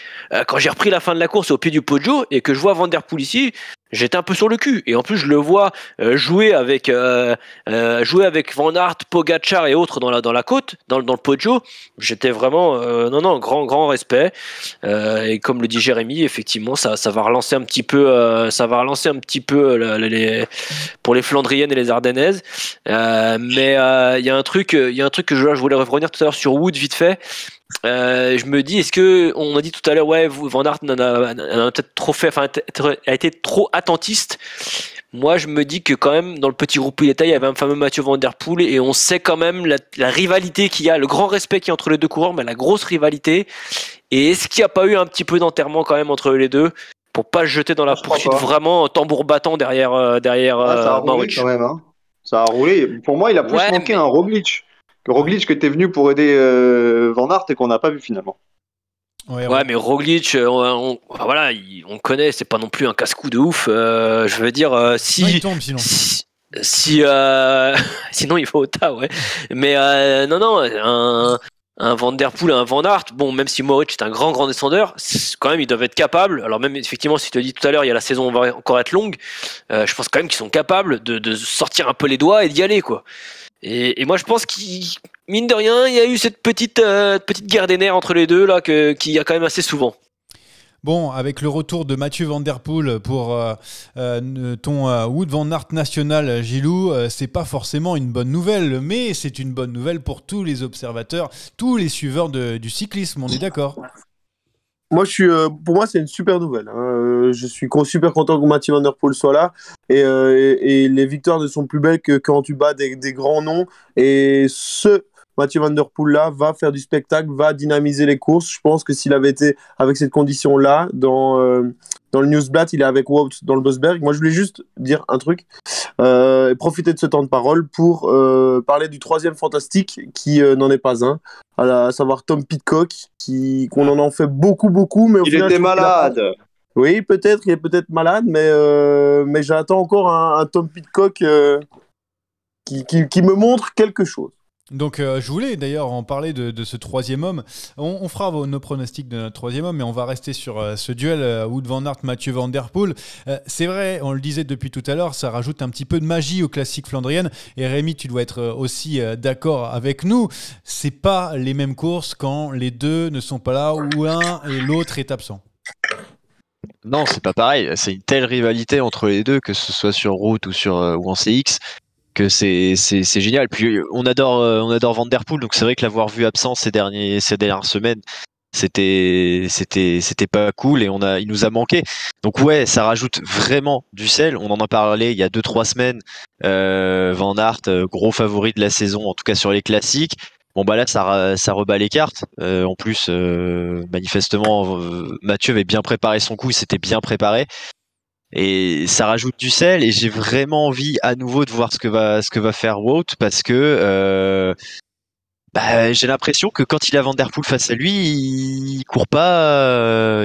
Speaker 3: quand j'ai repris la fin de la course au pied du Poggio et que je vois Van Der Poel ici, j'étais un peu sur le cul. Et en plus, je le vois jouer avec Van Aert, Pogacar et autres dans la côte, dans le Poggio. J'étais vraiment grand respect. Et comme le dit Jérémy, effectivement, ça va relancer un petit peu, pour les Flandriennes et les Ardennaises. Mais il y a un truc que je voulais revenir tout à l'heure sur Wood vite fait. Je me dis, est-ce que on a dit tout à l'heure, ouais, Van Aert a peut-être trop fait, enfin, a été trop attentiste. Moi, je me dis que quand même, dans le petit groupe où il était, il y avait un fameux Mathieu Van Der Poel et on sait quand même la rivalité qu'il y a, le grand respect qu'il y a entre les deux coureurs, mais la grosse rivalité. Et est-ce qu'il n'y a pas eu un petit peu d'enterrement quand même entre les deux pour pas se jeter dans la poursuite vraiment tambour battant derrière
Speaker 2: ça a roulé quand même, hein. Ça a roulé. Pour moi, il a plus manqué un Roglic. Roglic qui était venu pour aider Van Aert et qu'on n'a pas vu finalement.
Speaker 3: Ouais, mais Roglic, on connaît, c'est pas non plus un casse-cou de ouf. Je veux dire,
Speaker 1: il tombe sinon.
Speaker 3: Sinon il faut au tas, ouais. Mais un Van Der Poel, un Van Aert, bon, même si Moritz est un grand descendeur, quand même ils doivent être capables. Alors même effectivement, si tu te dis tout à l'heure, il y a la saison va encore être longue, je pense quand même qu'ils sont capables de sortir un peu les doigts et d'y aller, quoi. Et moi je pense qu'il, mine de rien, il y a eu cette petite guerre des nerfs entre les deux là qu'il y a quand même assez souvent.
Speaker 1: Bon, avec le retour de Mathieu Van Der Poel pour ton Wout Van Aert national, Gilou, c'est pas forcément une bonne nouvelle, mais c'est une bonne nouvelle pour tous les observateurs, tous les suiveurs du cyclisme, on est d'accord ?
Speaker 4: Moi, pour moi, c'est une super nouvelle. Hein. Je suis super content que Mathieu Van Der Poel soit là. Et les victoires ne sont plus belles que quand tu bats des grands noms. Et Mathieu Van Der Poel là va faire du spectacle, va dynamiser les courses. Je pense que s'il avait été avec cette condition-là dans le Newsblatt, il est avec Wout dans le Bosberg. Moi, je voulais juste dire un truc et profiter de ce temps de parole pour parler du troisième fantastique qui n'en est pas un, à savoir Tom Pidcock, qu'on en a fait beaucoup, mais au final,
Speaker 2: était malade.
Speaker 4: Oui, peut-être, il est peut-être malade, mais j'attends encore un Tom Pidcock qui me montre quelque chose.
Speaker 1: Donc je voulais d'ailleurs en parler de ce troisième homme. On fera nos pronostics de notre troisième homme, mais on va rester sur ce duel Wout Van Aert, Mathieu Van Der Poel. C'est vrai, on le disait depuis tout à l'heure, ça rajoute un petit peu de magie au classique flandrienne. Et Rémi, tu dois être aussi d'accord avec nous. C'est pas les mêmes courses quand les deux ne sont pas là ou l'un et l'autre est absent.
Speaker 5: Non, c'est pas pareil. C'est une telle rivalité entre les deux, que ce soit sur route ou en CX, que c'est génial. Puis on adore Van Der Poel, donc c'est vrai que l'avoir vu absent ces dernières semaines, c'était pas cool et il nous a manqué. Donc ouais, ça rajoute vraiment du sel. On en a parlé il y a 2-3 semaines. Van Aert, gros favori de la saison, en tout cas sur les classiques. Bon bah là ça rebat les cartes. En plus manifestement Mathieu avait bien préparé son coup, il s'était bien préparé et ça rajoute du sel et j'ai vraiment envie à nouveau de voir ce que va faire Wout parce que j'ai l'impression que quand il a Van Der Poel face à lui, il court pas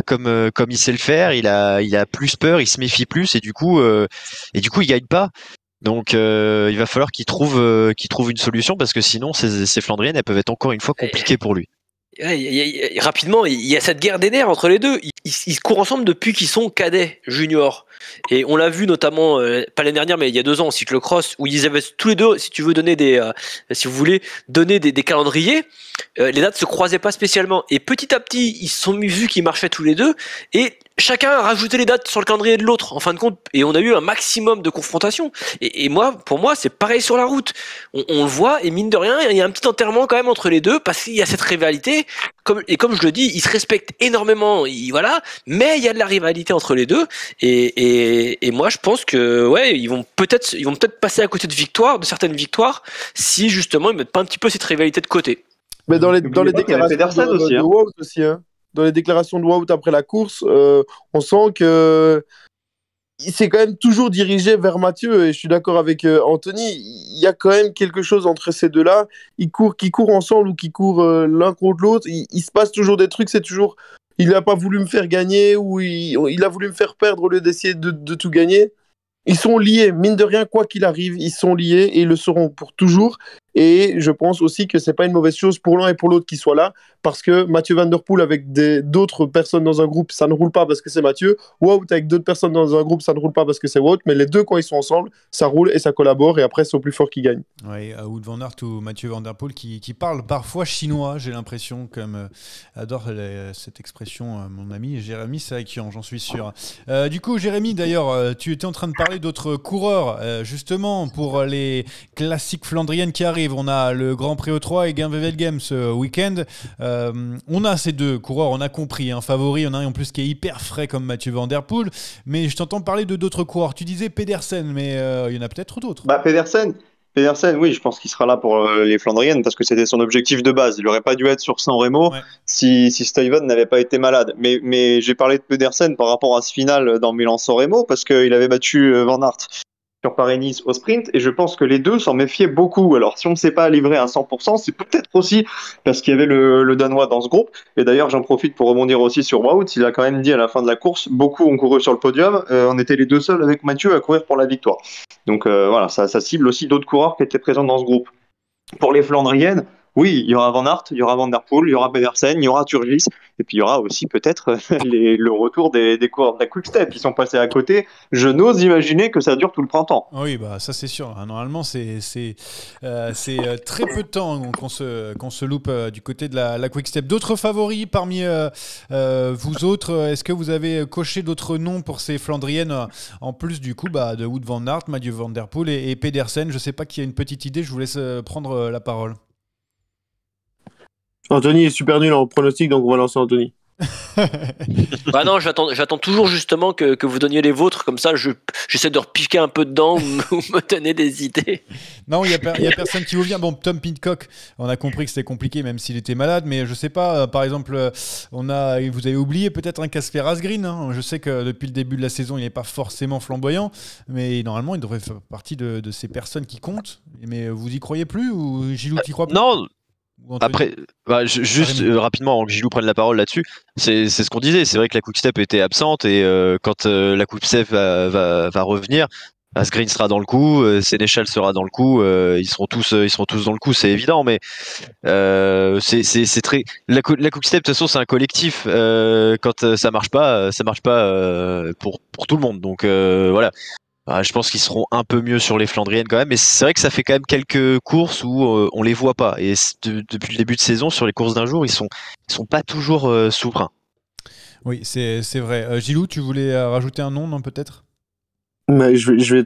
Speaker 5: comme il sait le faire. Il a plus peur, il se méfie plus et du coup il gagne pas. Donc il va falloir qu'il trouve une solution parce que sinon ces Flandriennes elles peuvent être encore une fois compliquées pour lui.
Speaker 3: Rapidement, il y a cette guerre des nerfs entre les deux. Ils courent ensemble depuis qu'ils sont cadets, juniors. Et on l'a vu notamment, pas l'année dernière, mais il y a 2 ans, au cyclocross, où ils avaient tous les deux, si vous voulez donner des calendriers, les dates se croisaient pas spécialement. Et petit à petit, ils se sont vus qu'ils marchaient tous les deux, et chacun a rajouté les dates sur le calendrier de l'autre, en fin de compte, et on a eu un maximum de confrontations. Et pour moi, c'est pareil sur la route. On le voit, et mine de rien, il y a un petit enterrement quand même entre les deux, parce qu'il y a cette rivalité, comme je le dis, ils se respectent énormément, mais il y a de la rivalité entre les deux, et moi je pense que ouais, ils vont peut-être passer à côté de certaines victoires, si justement ils mettent pas un petit peu cette rivalité de côté.
Speaker 4: Mais dans les déclarations de Wout aussi, hein. Dans les déclarations de Wout après la course, on sent que il s'est quand même toujours dirigé vers Mathieu, et je suis d'accord avec Anthony, il y a quand même quelque chose entre ces deux-là, qui courent ensemble ou qui courent l'un contre l'autre, il se passe toujours des trucs, c'est toujours, il n'a pas voulu me faire gagner, ou il a voulu me faire perdre au lieu d'essayer de tout gagner. Ils sont liés, mine de rien, quoi qu'il arrive, ils sont liés et ils le seront pour toujours. Et je pense aussi que c'est pas une mauvaise chose pour l'un et pour l'autre qu'ils soient là, parce que Mathieu Van Der Poel avec d'autres personnes dans un groupe, ça ne roule pas parce que c'est Mathieu. Wout avec d'autres personnes dans un groupe, ça ne roule pas parce que c'est Wout. Mais les deux, quand ils sont ensemble, ça roule et ça collabore, et après, c'est au plus fort qui gagne.
Speaker 1: Oui, Wout van Aert ou Mathieu Van Der Poel qui parle parfois chinois, j'ai l'impression, comme adore cette expression mon ami Jérémy Sakian, j'en suis sûr. Du coup, Jérémy, d'ailleurs, tu étais en train de parler d'autres coureurs, justement, pour les classiques flandriennes qui arrivent. On a le Grand Prix E3 et Gent-Wevelgem ce week-end. On a ces deux coureurs, on a compris, un favori, on a un en plus qui est hyper frais comme Mathieu Van Der Poel, mais je t'entends parler de d'autres coureurs. Tu disais Pedersen, mais il y en a peut-être d'autres.
Speaker 2: Pedersen, oui, je pense qu'il sera là pour les Flandriennes parce que c'était son objectif de base. Il n'aurait pas dû être sur San Remo si Stuyven n'avait pas été malade. Mais j'ai parlé de Pedersen par rapport à ce final dans Milan-San Remo parce qu'il avait battu Van Aert sur Paris-Nice au sprint, et je pense que les deux s'en méfiaient beaucoup. Alors si on ne s'est pas livré à 100%, c'est peut-être aussi parce qu'il y avait le Danois dans ce groupe. Et d'ailleurs, j'en profite pour rebondir aussi sur Wout. Il a quand même dit à la fin de la course, beaucoup ont couru sur le podium, on était les deux seuls avec Mathieu à courir pour la victoire. Donc voilà, ça cible aussi d'autres coureurs qui étaient présents dans ce groupe. Pour les Flandriennes, oui, il y aura Van Aert, il y aura Van Der Poel, il y aura Pedersen, il y aura Turgis, et puis il y aura aussi peut-être le retour des coureurs de la Quick Step qui sont passés à côté. Je n'ose imaginer que ça dure tout le printemps.
Speaker 1: Oui, bah ça c'est sûr. Normalement, c'est très peu de temps qu'on se loupe du côté de la Quick Step. D'autres favoris parmi vous autres, est-ce que vous avez coché d'autres noms pour ces Flandriennes en plus du coup de Wout van Aert, Mathieu Van Der Poel et Pedersen? Je ne sais pas qui a une petite idée, je vous laisse prendre la parole.
Speaker 4: Anthony est super nul en pronostic, donc on va lancer Anthony.
Speaker 3: Bah non, j'attends toujours justement que vous donniez les vôtres, comme ça j'essaie de repiquer un peu dedans ou me donner des idées.
Speaker 1: Non, il y a personne qui vous vient. Bon, Tom Pidcock, on a compris que c'était compliqué même s'il était malade, mais je sais pas, par exemple, vous avez oublié peut-être un Casper Asgreen, hein. Je sais que depuis le début de la saison, il n'est pas forcément flamboyant, mais normalement, il devrait faire partie de ces personnes qui comptent. Mais vous y croyez plus ou Gilou, t'y crois plus?
Speaker 5: Non. Après, juste rapidement, avant que Gilou prenne la parole là-dessus, c'est ce qu'on disait. C'est vrai que la Quick Step était absente et quand la Quick Step va revenir, Asgreen sera dans le coup, Sénéchal sera dans le coup, ils seront tous dans le coup, c'est évident. Mais c'est très la Quick Step de toute façon c'est un collectif. Quand ça marche pas pour tout le monde. Donc voilà. Je pense qu'ils seront un peu mieux sur les Flandriennes quand même, mais c'est vrai que ça fait quand même quelques courses où on les voit pas. Et depuis le début de saison, sur les courses d'un jour, ils sont pas toujours souverains.
Speaker 1: Oui, c'est vrai. Gilou, tu voulais rajouter un nom, non, peut-être?
Speaker 4: Mais je vais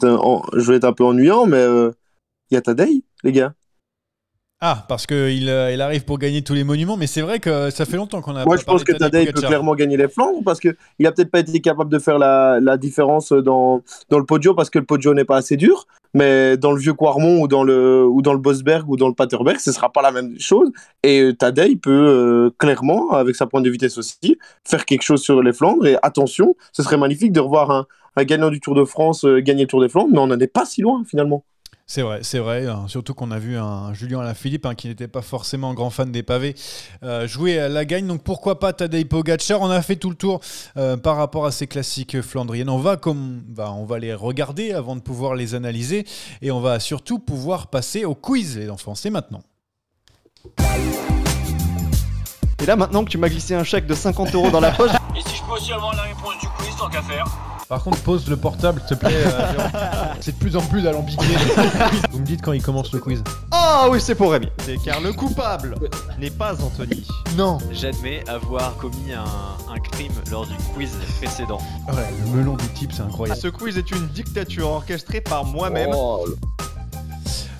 Speaker 4: être un peu ennuyant, mais il y a Tadej, les gars.
Speaker 1: Ah, parce qu'il il arrive pour gagner tous les monuments, mais c'est vrai que ça fait longtemps qu'on a.
Speaker 4: Moi, je pense que Tadej peut clairement gagner les Flandres parce qu'il n'a peut-être pas été capable de faire la différence dans le Poggio parce que le Poggio n'est pas assez dur. Mais dans le vieux Quarmont ou dans le Bosberg ou dans le Paterberg, ce ne sera pas la même chose. Et Tadej peut clairement, avec sa pointe de vitesse aussi, faire quelque chose sur les Flandres. Et attention, ce serait magnifique de revoir un gagnant du Tour de France gagner le Tour des Flandres, mais on n'en est pas si loin finalement.
Speaker 1: C'est vrai, hein, surtout qu'on a vu un Julien Alaphilippe qui n'était pas forcément un grand fan des pavés jouer à la gagne, donc pourquoi pas Tadej Pogačar. On a fait tout le tour par rapport à ces classiques flandriennes. On va les regarder avant de pouvoir les analyser et on va surtout pouvoir passer au quiz, les enfants, c'est maintenant.
Speaker 7: Et là maintenant que tu m'as glissé un chèque de 50 € dans la poche...
Speaker 3: Et si je peux aussi avoir la réponse du quiz, tant qu'à faire.
Speaker 1: Par contre, pose le portable, s'il te plaît. C'est de plus en plus alambiqué. Vous me dites quand il commence le quiz.
Speaker 7: Ah oui, c'est pour Rémi. C'est car le coupable n'est pas Anthony.
Speaker 1: Non.
Speaker 5: J'admets avoir commis un crime lors du quiz précédent.
Speaker 1: Ouais, le melon du type, c'est incroyable.
Speaker 7: Ce quiz est une dictature orchestrée par moi-même.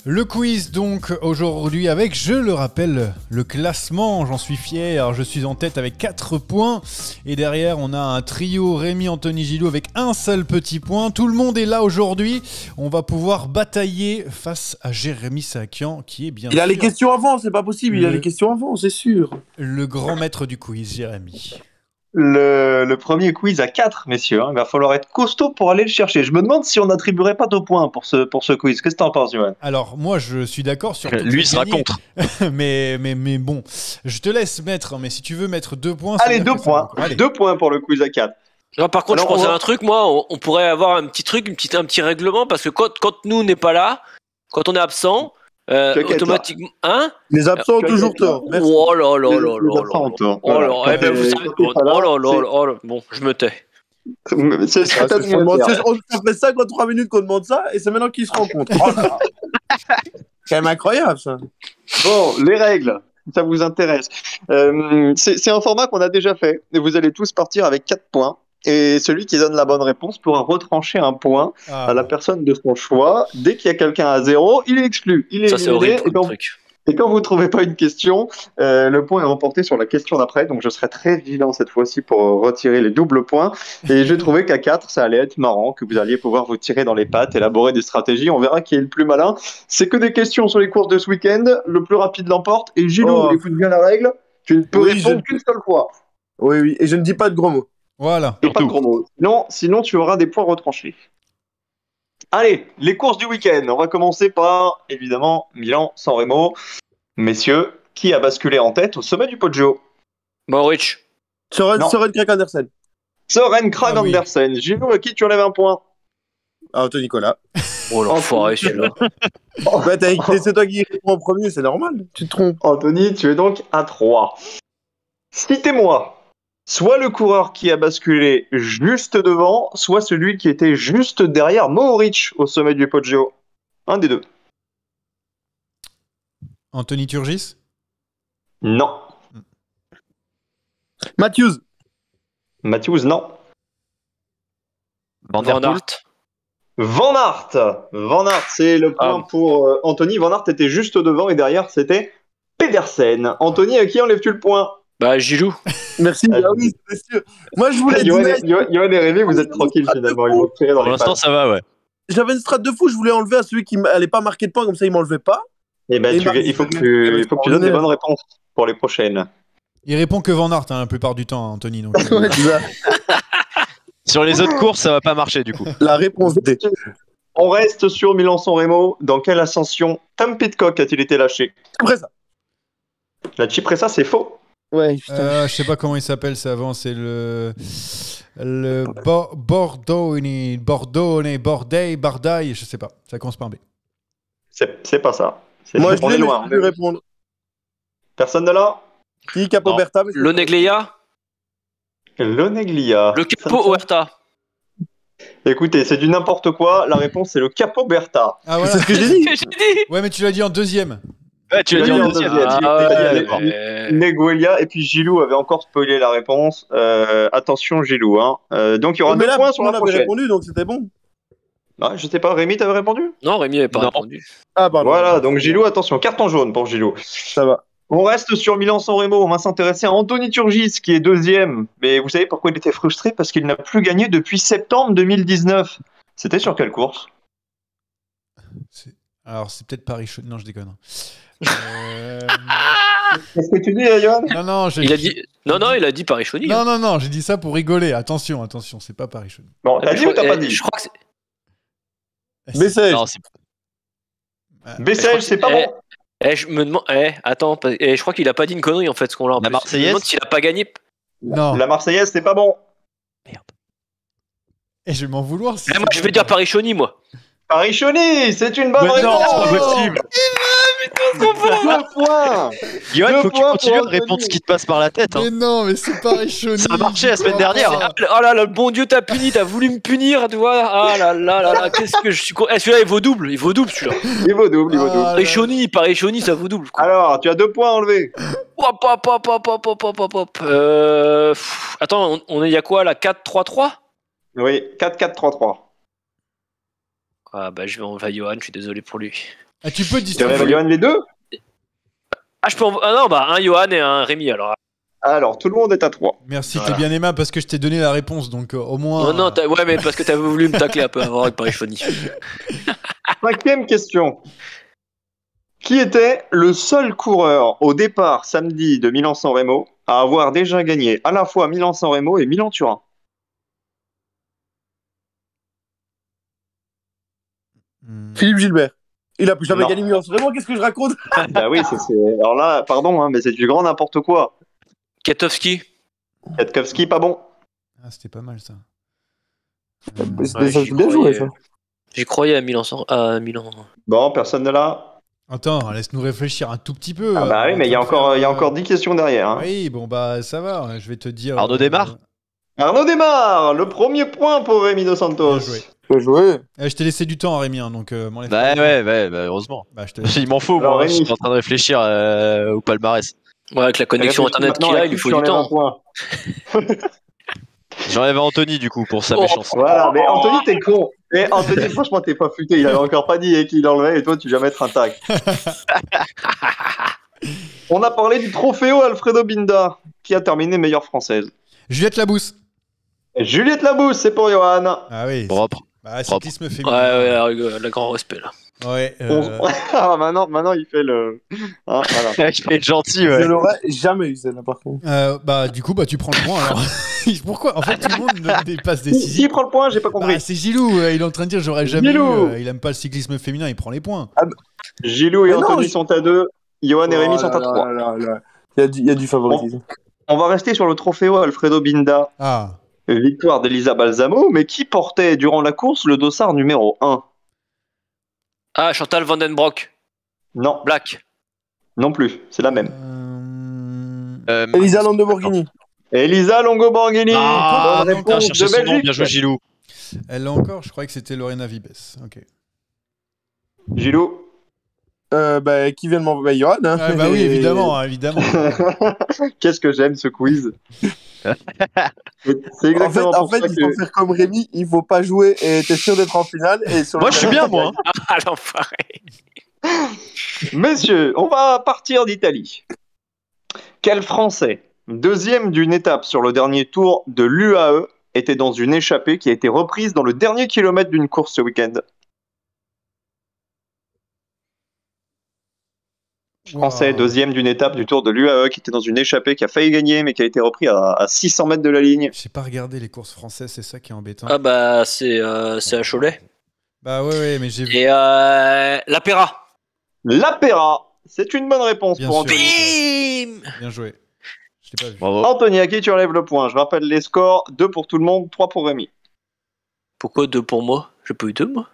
Speaker 1: Le quiz donc aujourd'hui avec, je le rappelle, le classement, j'en suis fier, je suis en tête avec 4 points et derrière on a un trio Rémi, Anthony, Gilou avec un seul petit point. Tout le monde est là aujourd'hui, on va pouvoir batailler face à Jérémy Sakian qui est bien
Speaker 4: sûr... Il a les questions avant, c'est pas possible, il a les questions avant, c'est sûr.
Speaker 1: Le grand maître du quiz, Jérémy.
Speaker 2: Le premier quiz à 4, messieurs. Il va falloir être costaud pour aller le chercher. Je me demande si on n'attribuerait pas de points pour ce quiz. Qu'est-ce que t'en penses, Johan ?
Speaker 1: Alors, moi, je suis d'accord sur...
Speaker 5: Lui sera contre.
Speaker 1: mais bon, je te laisse mettre, mais si tu veux mettre 2 points...
Speaker 2: Allez, 2 points. 2 points pour le quiz à 4.
Speaker 3: Non, par contre, je pensais à un truc, moi, on pourrait avoir un petit truc, un petit règlement, parce que quand nous, on n'est pas là, quand on est absent... automatiquement, hein ?
Speaker 4: Les absents ont toujours tort. Merci.
Speaker 3: Oh là là là là. Oh là, eh ben vous savez, oh là, bon, je me tais.
Speaker 4: Ça fait 53 minutes qu'on demande ça et c'est maintenant qu'ils se rencontrent. Oh là. C'est quand même incroyable ça.
Speaker 2: Bon, les règles, ça vous intéresse. C'est un format qu'on a déjà fait et vous allez tous partir avec 4 points. Et celui qui donne la bonne réponse pourra retrancher un point à la personne de son choix. Dès qu'il y a quelqu'un à 0, il est exclu. Il est
Speaker 3: ça, c'est horrible,
Speaker 2: et quand vous ne trouvez pas une question, le point est remporté sur la question d'après. Donc je serai très vigilant cette fois-ci pour retirer les doubles points. Et j'ai trouvé qu'à 4, ça allait être marrant, que vous alliez pouvoir vous tirer dans les pattes, élaborer des stratégies. On verra qui est le plus malin. C'est que des questions sur les courses de ce week-end. Le plus rapide l'emporte. Et Gilou, écoute bien la règle. Tu ne peux répondre qu'une seule fois.
Speaker 4: Oui. Et je ne dis pas de gros mots.
Speaker 1: Voilà.
Speaker 2: Pas de gros mots. Sinon, tu auras des points retranchés. Allez, les courses du week-end. On va commencer par, évidemment, Milan-San Remo. Messieurs, qui a basculé en tête au sommet du Poggio ?
Speaker 3: Mohoric.
Speaker 4: Søren Kragh Andersen.
Speaker 2: Søren Kragh Andersen. Oui. Gilou, à qui tu enlèves un point ?
Speaker 4: À Anthony Nicolas.
Speaker 3: Oh l'enfoiré celui-là.
Speaker 4: C'est toi qui réponds en premier, c'est normal. Tu te trompes.
Speaker 2: Anthony, tu es donc à 3. Citez-moi soit le coureur qui a basculé juste devant, soit celui qui était juste derrière Mohoric au sommet du Poggio. Un des deux.
Speaker 1: Anthony Turgis ?
Speaker 2: Non.
Speaker 4: Matthews,
Speaker 2: non.
Speaker 3: Van Aert.
Speaker 2: Van Aert, c'est le point pour Anthony. Van Aert était juste devant et derrière, c'était Pedersen. Anthony, à qui enlèves-tu le point ?
Speaker 3: Bah, Gilou.
Speaker 4: Merci, oui, c'est sûr. Moi, je voulais
Speaker 2: Yoann et Rémi, vous êtes tranquilles finalement. Ils vont tirer dans
Speaker 5: pour l'instant, ça va, ouais.
Speaker 4: J'avais une strat de fou, je voulais enlever à celui qui n'allait pas marquer de points, comme ça, il m'enlevait pas.
Speaker 2: Et ben, il faut que tu donnes des bonnes réponses pour les prochaines.
Speaker 1: Il répond que Van Aert la plupart du temps, Anthony. Donc,
Speaker 5: Sur les autres courses, ça va pas marcher du coup.
Speaker 4: La réponse D.
Speaker 2: On reste sur Milan-San Remo. Dans quelle ascension Tom Pidcock a-t-il été lâché ?
Speaker 4: Cipressa.
Speaker 2: La Cipressa, c'est faux.
Speaker 4: Ouais,
Speaker 1: je sais pas comment il s'appelle ça avant, c'est le Bordone, Bardaille, je sais pas, ça commence par un B.
Speaker 2: C'est pas ça.
Speaker 4: Moi je l'ai loin. Je vais répondre.
Speaker 2: Personne de là ?
Speaker 4: Qui Capoberta?
Speaker 3: L'Oneglia.
Speaker 2: Le
Speaker 3: Capo Huerta.
Speaker 2: Écoutez, c'est du n'importe quoi. La réponse, c'est le Capoberta.
Speaker 1: Ah voilà.
Speaker 4: C'est ce que j'ai dit.
Speaker 1: Ouais, mais tu l'as dit en deuxième.
Speaker 5: Ouais, tu l'as dit en deuxième.
Speaker 2: Neguelia et puis Gilou avait encore spoilé la réponse. Attention Gilou. Donc il y aura 2 points sur la prochaine.
Speaker 4: répondu, donc c'était bon.
Speaker 2: Non, je sais pas, Rémi, t'avais répondu?
Speaker 3: Non, Rémi n'avait pas
Speaker 5: Non.
Speaker 3: répondu.
Speaker 4: Ah, pardon.
Speaker 2: Voilà, donc Gilou, attention, carton jaune pour Gilou.
Speaker 4: Ça va.
Speaker 2: On reste sur Milan-San Remo, on va s'intéresser à Anthony Turgis qui est deuxième. Mais vous savez pourquoi il était frustré? Parce qu'il n'a plus gagné depuis septembre 2019. C'était sur quelle course?
Speaker 1: Alors, c'est peut-être Paris-Chauny. Non, je déconne.
Speaker 2: Qu'est-ce que tu dis, Johan?
Speaker 1: Non,
Speaker 3: Il a dit... Non, il a dit Paris-Chauny.
Speaker 1: Non, j'ai dit ça pour rigoler. Attention, c'est pas Paris-Chauny.
Speaker 2: Bon, t'as dit ou t'as pas dit?
Speaker 3: Je crois que c'est...
Speaker 4: Bessèges.
Speaker 5: Non, c'est
Speaker 2: Bessèges, c'est pas bon.
Speaker 3: Je me demande... attends, je crois qu'il a pas dit une connerie en fait, ce qu'on l'a en
Speaker 5: La
Speaker 3: plus.
Speaker 5: Marseillaise.
Speaker 3: Je me demande s'il a pas gagné.
Speaker 1: Non.
Speaker 2: La Marseillaise, c'est pas bon.
Speaker 1: Et je vais m'en vouloir. Si
Speaker 3: Moi, je vais dire Paris-Chauny, moi.
Speaker 2: Paris-Chauny, c'est une bonne
Speaker 5: Mais non,
Speaker 2: réponse.
Speaker 5: c'est pas possible.
Speaker 2: 2 points.
Speaker 5: Johan,
Speaker 2: Deux
Speaker 5: faut que tu
Speaker 2: points
Speaker 5: continues
Speaker 2: pour
Speaker 5: à répondre
Speaker 2: Anthony.
Speaker 5: ce qui te passe par la tête. Hein.
Speaker 1: Mais non, mais c'est Paris-Chauny.
Speaker 5: Ça a marché la semaine dernière.
Speaker 3: Oh là là, le bon Dieu t'a puni, t'as voulu me punir, tu vois. Ah là là là là, qu'est-ce que je suis con. Celui-là, il vaut double celui-là.
Speaker 2: Il vaut double, il vaut double.
Speaker 3: Paris-Chauny, ça vaut double. Quoi.
Speaker 2: Alors, tu as 2 points enlevés.
Speaker 3: Hop. Attends, il y a quoi là, 4-3-3?
Speaker 2: Oui, 4-4-3-3.
Speaker 3: Ah bah je vais enlever Johan, je suis désolé pour lui.
Speaker 1: Ah, tu peux
Speaker 2: Tu
Speaker 1: distribuer.
Speaker 2: enlèves Johan les deux?
Speaker 3: Ah je peux non bah un Johan et un Rémi alors.
Speaker 2: Alors, tout le monde est à 3.
Speaker 1: Merci,
Speaker 3: Voilà.
Speaker 1: t'es bien aimable parce que je t'ai donné la réponse, donc au moins.
Speaker 3: Non, ouais mais parce que t'avais voulu me tacler un peu avant avec Paris-Chauny.
Speaker 2: 5e question. Qui était le seul coureur au départ samedi de Milan-San Remo à avoir déjà gagné à la fois Milan-San Remo et Milan-Turin?
Speaker 4: Philippe Gilbert. Il a jamais
Speaker 2: Non.
Speaker 4: gagné Milan. Vraiment, qu'est-ce que je raconte?
Speaker 2: Bah oui, alors là, pardon, hein, mais c'est du grand n'importe quoi.
Speaker 3: Katowski.
Speaker 2: Kwiatkowski, pas bon.
Speaker 1: Ah, c'était pas mal ça.
Speaker 4: Ça, c'est bien joué, ça.
Speaker 3: J'y croyais à Milan.
Speaker 2: Bon, personne ne l'a.
Speaker 1: Attends, laisse-nous réfléchir un tout petit peu.
Speaker 2: Ah bah oui, mais il y a encore 10 questions derrière. Hein.
Speaker 1: Oui, bon bah ça va, je vais te dire.
Speaker 5: Arnaud démarre.
Speaker 2: Arnaud démarre. Le premier point pour Rémi Dos Santos.
Speaker 1: Bien joué.
Speaker 4: Bien joué.
Speaker 1: Je t'ai laissé du temps, Rémi, hein, donc m'enlève
Speaker 5: Bah
Speaker 1: pas.
Speaker 5: ouais, heureusement.
Speaker 1: Bah, je te laisse.
Speaker 5: Il m'en faut,
Speaker 2: Alors,
Speaker 5: moi.
Speaker 2: Rémi.
Speaker 5: Je suis en train de réfléchir au palmarès.
Speaker 3: Ouais, avec la connexion
Speaker 2: Réfléchis
Speaker 3: internet
Speaker 2: maintenant
Speaker 3: qu'il
Speaker 2: à
Speaker 3: a,
Speaker 2: qui
Speaker 3: il lui faut
Speaker 2: tu
Speaker 3: du
Speaker 2: enlèves un
Speaker 3: temps.
Speaker 2: point.
Speaker 5: J'enlève Anthony, du coup, pour sa
Speaker 3: Oh.
Speaker 5: méchance.
Speaker 2: Voilà, mais Anthony, t'es con. Et Anthony, franchement, t'es pas futé. Il avait encore pas dit qu'il enlevait et toi, tu vas mettre un tag. On a parlé du Trofeo Alfredo Binda, qui a terminé meilleure française.
Speaker 1: Juliette Labousse.
Speaker 2: Juliette Labousse, c'est pour Johan.
Speaker 1: Ah oui.
Speaker 5: Propre.
Speaker 1: Bah,
Speaker 5: Propre.
Speaker 1: cyclisme
Speaker 3: Ouais,
Speaker 1: féminin.
Speaker 3: le grand respect là.
Speaker 1: Ouais.
Speaker 2: Ah, maintenant, il fait le. Hein, voilà.
Speaker 5: Il fait gentil,
Speaker 4: Je
Speaker 5: ouais.
Speaker 4: l'aurais jamais eu, celle-là, par contre.
Speaker 1: Bah, du coup, bah, tu prends le point alors. Pourquoi? En fait, tout le monde ne dépasse
Speaker 2: Qui
Speaker 1: décisif.
Speaker 2: prend le point? J'ai pas compris.
Speaker 1: Bah, c'est Gilou, il est en train de dire j'aurais jamais
Speaker 2: Gilou.
Speaker 1: eu. Il aime pas le cyclisme féminin, il prend les points.
Speaker 2: Gilou et
Speaker 4: Mais non,
Speaker 2: Anthony sont à 2. Johan et Rémi
Speaker 4: Oh
Speaker 2: sont
Speaker 4: là
Speaker 2: à 3.
Speaker 4: là là. Il y a du favoritisme.
Speaker 2: On va rester sur le Trofeo Alfredo Binda.
Speaker 1: Ah.
Speaker 2: Victoire d'Elisa Balsamo, mais qui portait durant la course le dossard numéro 1?
Speaker 3: Ah, Chantal Vandenbroek.
Speaker 2: Non,
Speaker 3: Black.
Speaker 2: non plus, c'est la même.
Speaker 4: Elisa Lamborghini.
Speaker 2: Elisa Longo-Borghini.
Speaker 5: Ah,
Speaker 2: Bonne
Speaker 5: putain,
Speaker 2: réponse
Speaker 5: chercher
Speaker 2: de
Speaker 5: son nom,
Speaker 2: Belgique.
Speaker 5: bien joué, Gilou.
Speaker 1: Elle l'a encore, je croyais que c'était Lorena Vibes. Ok.
Speaker 2: Gilou.
Speaker 4: Qui vient de m'envoyer Johan. Hein.
Speaker 1: Ah, bah oui, évidemment, évidemment.
Speaker 2: Qu'est-ce que j'aime ce quiz. C'est
Speaker 4: En
Speaker 2: exactement pour
Speaker 4: fait,
Speaker 2: ça
Speaker 4: il
Speaker 2: que...
Speaker 4: faut faire comme Rémi, il faut pas jouer et t'es sûr d'être en finale. Et sur
Speaker 5: Moi,
Speaker 4: le
Speaker 5: je suis
Speaker 4: terrain,
Speaker 5: bien, moi. hein.
Speaker 3: Ah, l'enfoiré.
Speaker 2: Messieurs, on va partir d'Italie. Quel Français, deuxième d'une étape sur le dernier tour de l'UAE, était dans une échappée qui a été reprise dans le dernier kilomètre d'une course ce week-end? Français,
Speaker 1: Wow.
Speaker 2: deuxième d'une étape du Tour de l'UAE, qui était dans une échappée, qui a failli gagner, mais qui a été repris à 600 mètres de la ligne.
Speaker 1: J'ai pas regardé les courses françaises, c'est ça qui est embêtant.
Speaker 3: Ah bah c'est à Cholet.
Speaker 1: Bah ouais, mais j'ai vu.
Speaker 3: Et la Pera.
Speaker 2: La Pera, c'est une bonne réponse
Speaker 1: Bien
Speaker 2: pour
Speaker 1: sûr.
Speaker 2: Anthony.
Speaker 3: Bim.
Speaker 1: Bien joué. Je l'ai pas vu.
Speaker 5: Bravo.
Speaker 2: Anthony, à qui tu enlèves le point? Je rappelle les scores, 2 pour tout le monde, 3 pour Rémi.
Speaker 3: Pourquoi 2 pour moi? J'ai pas eu 2 moi.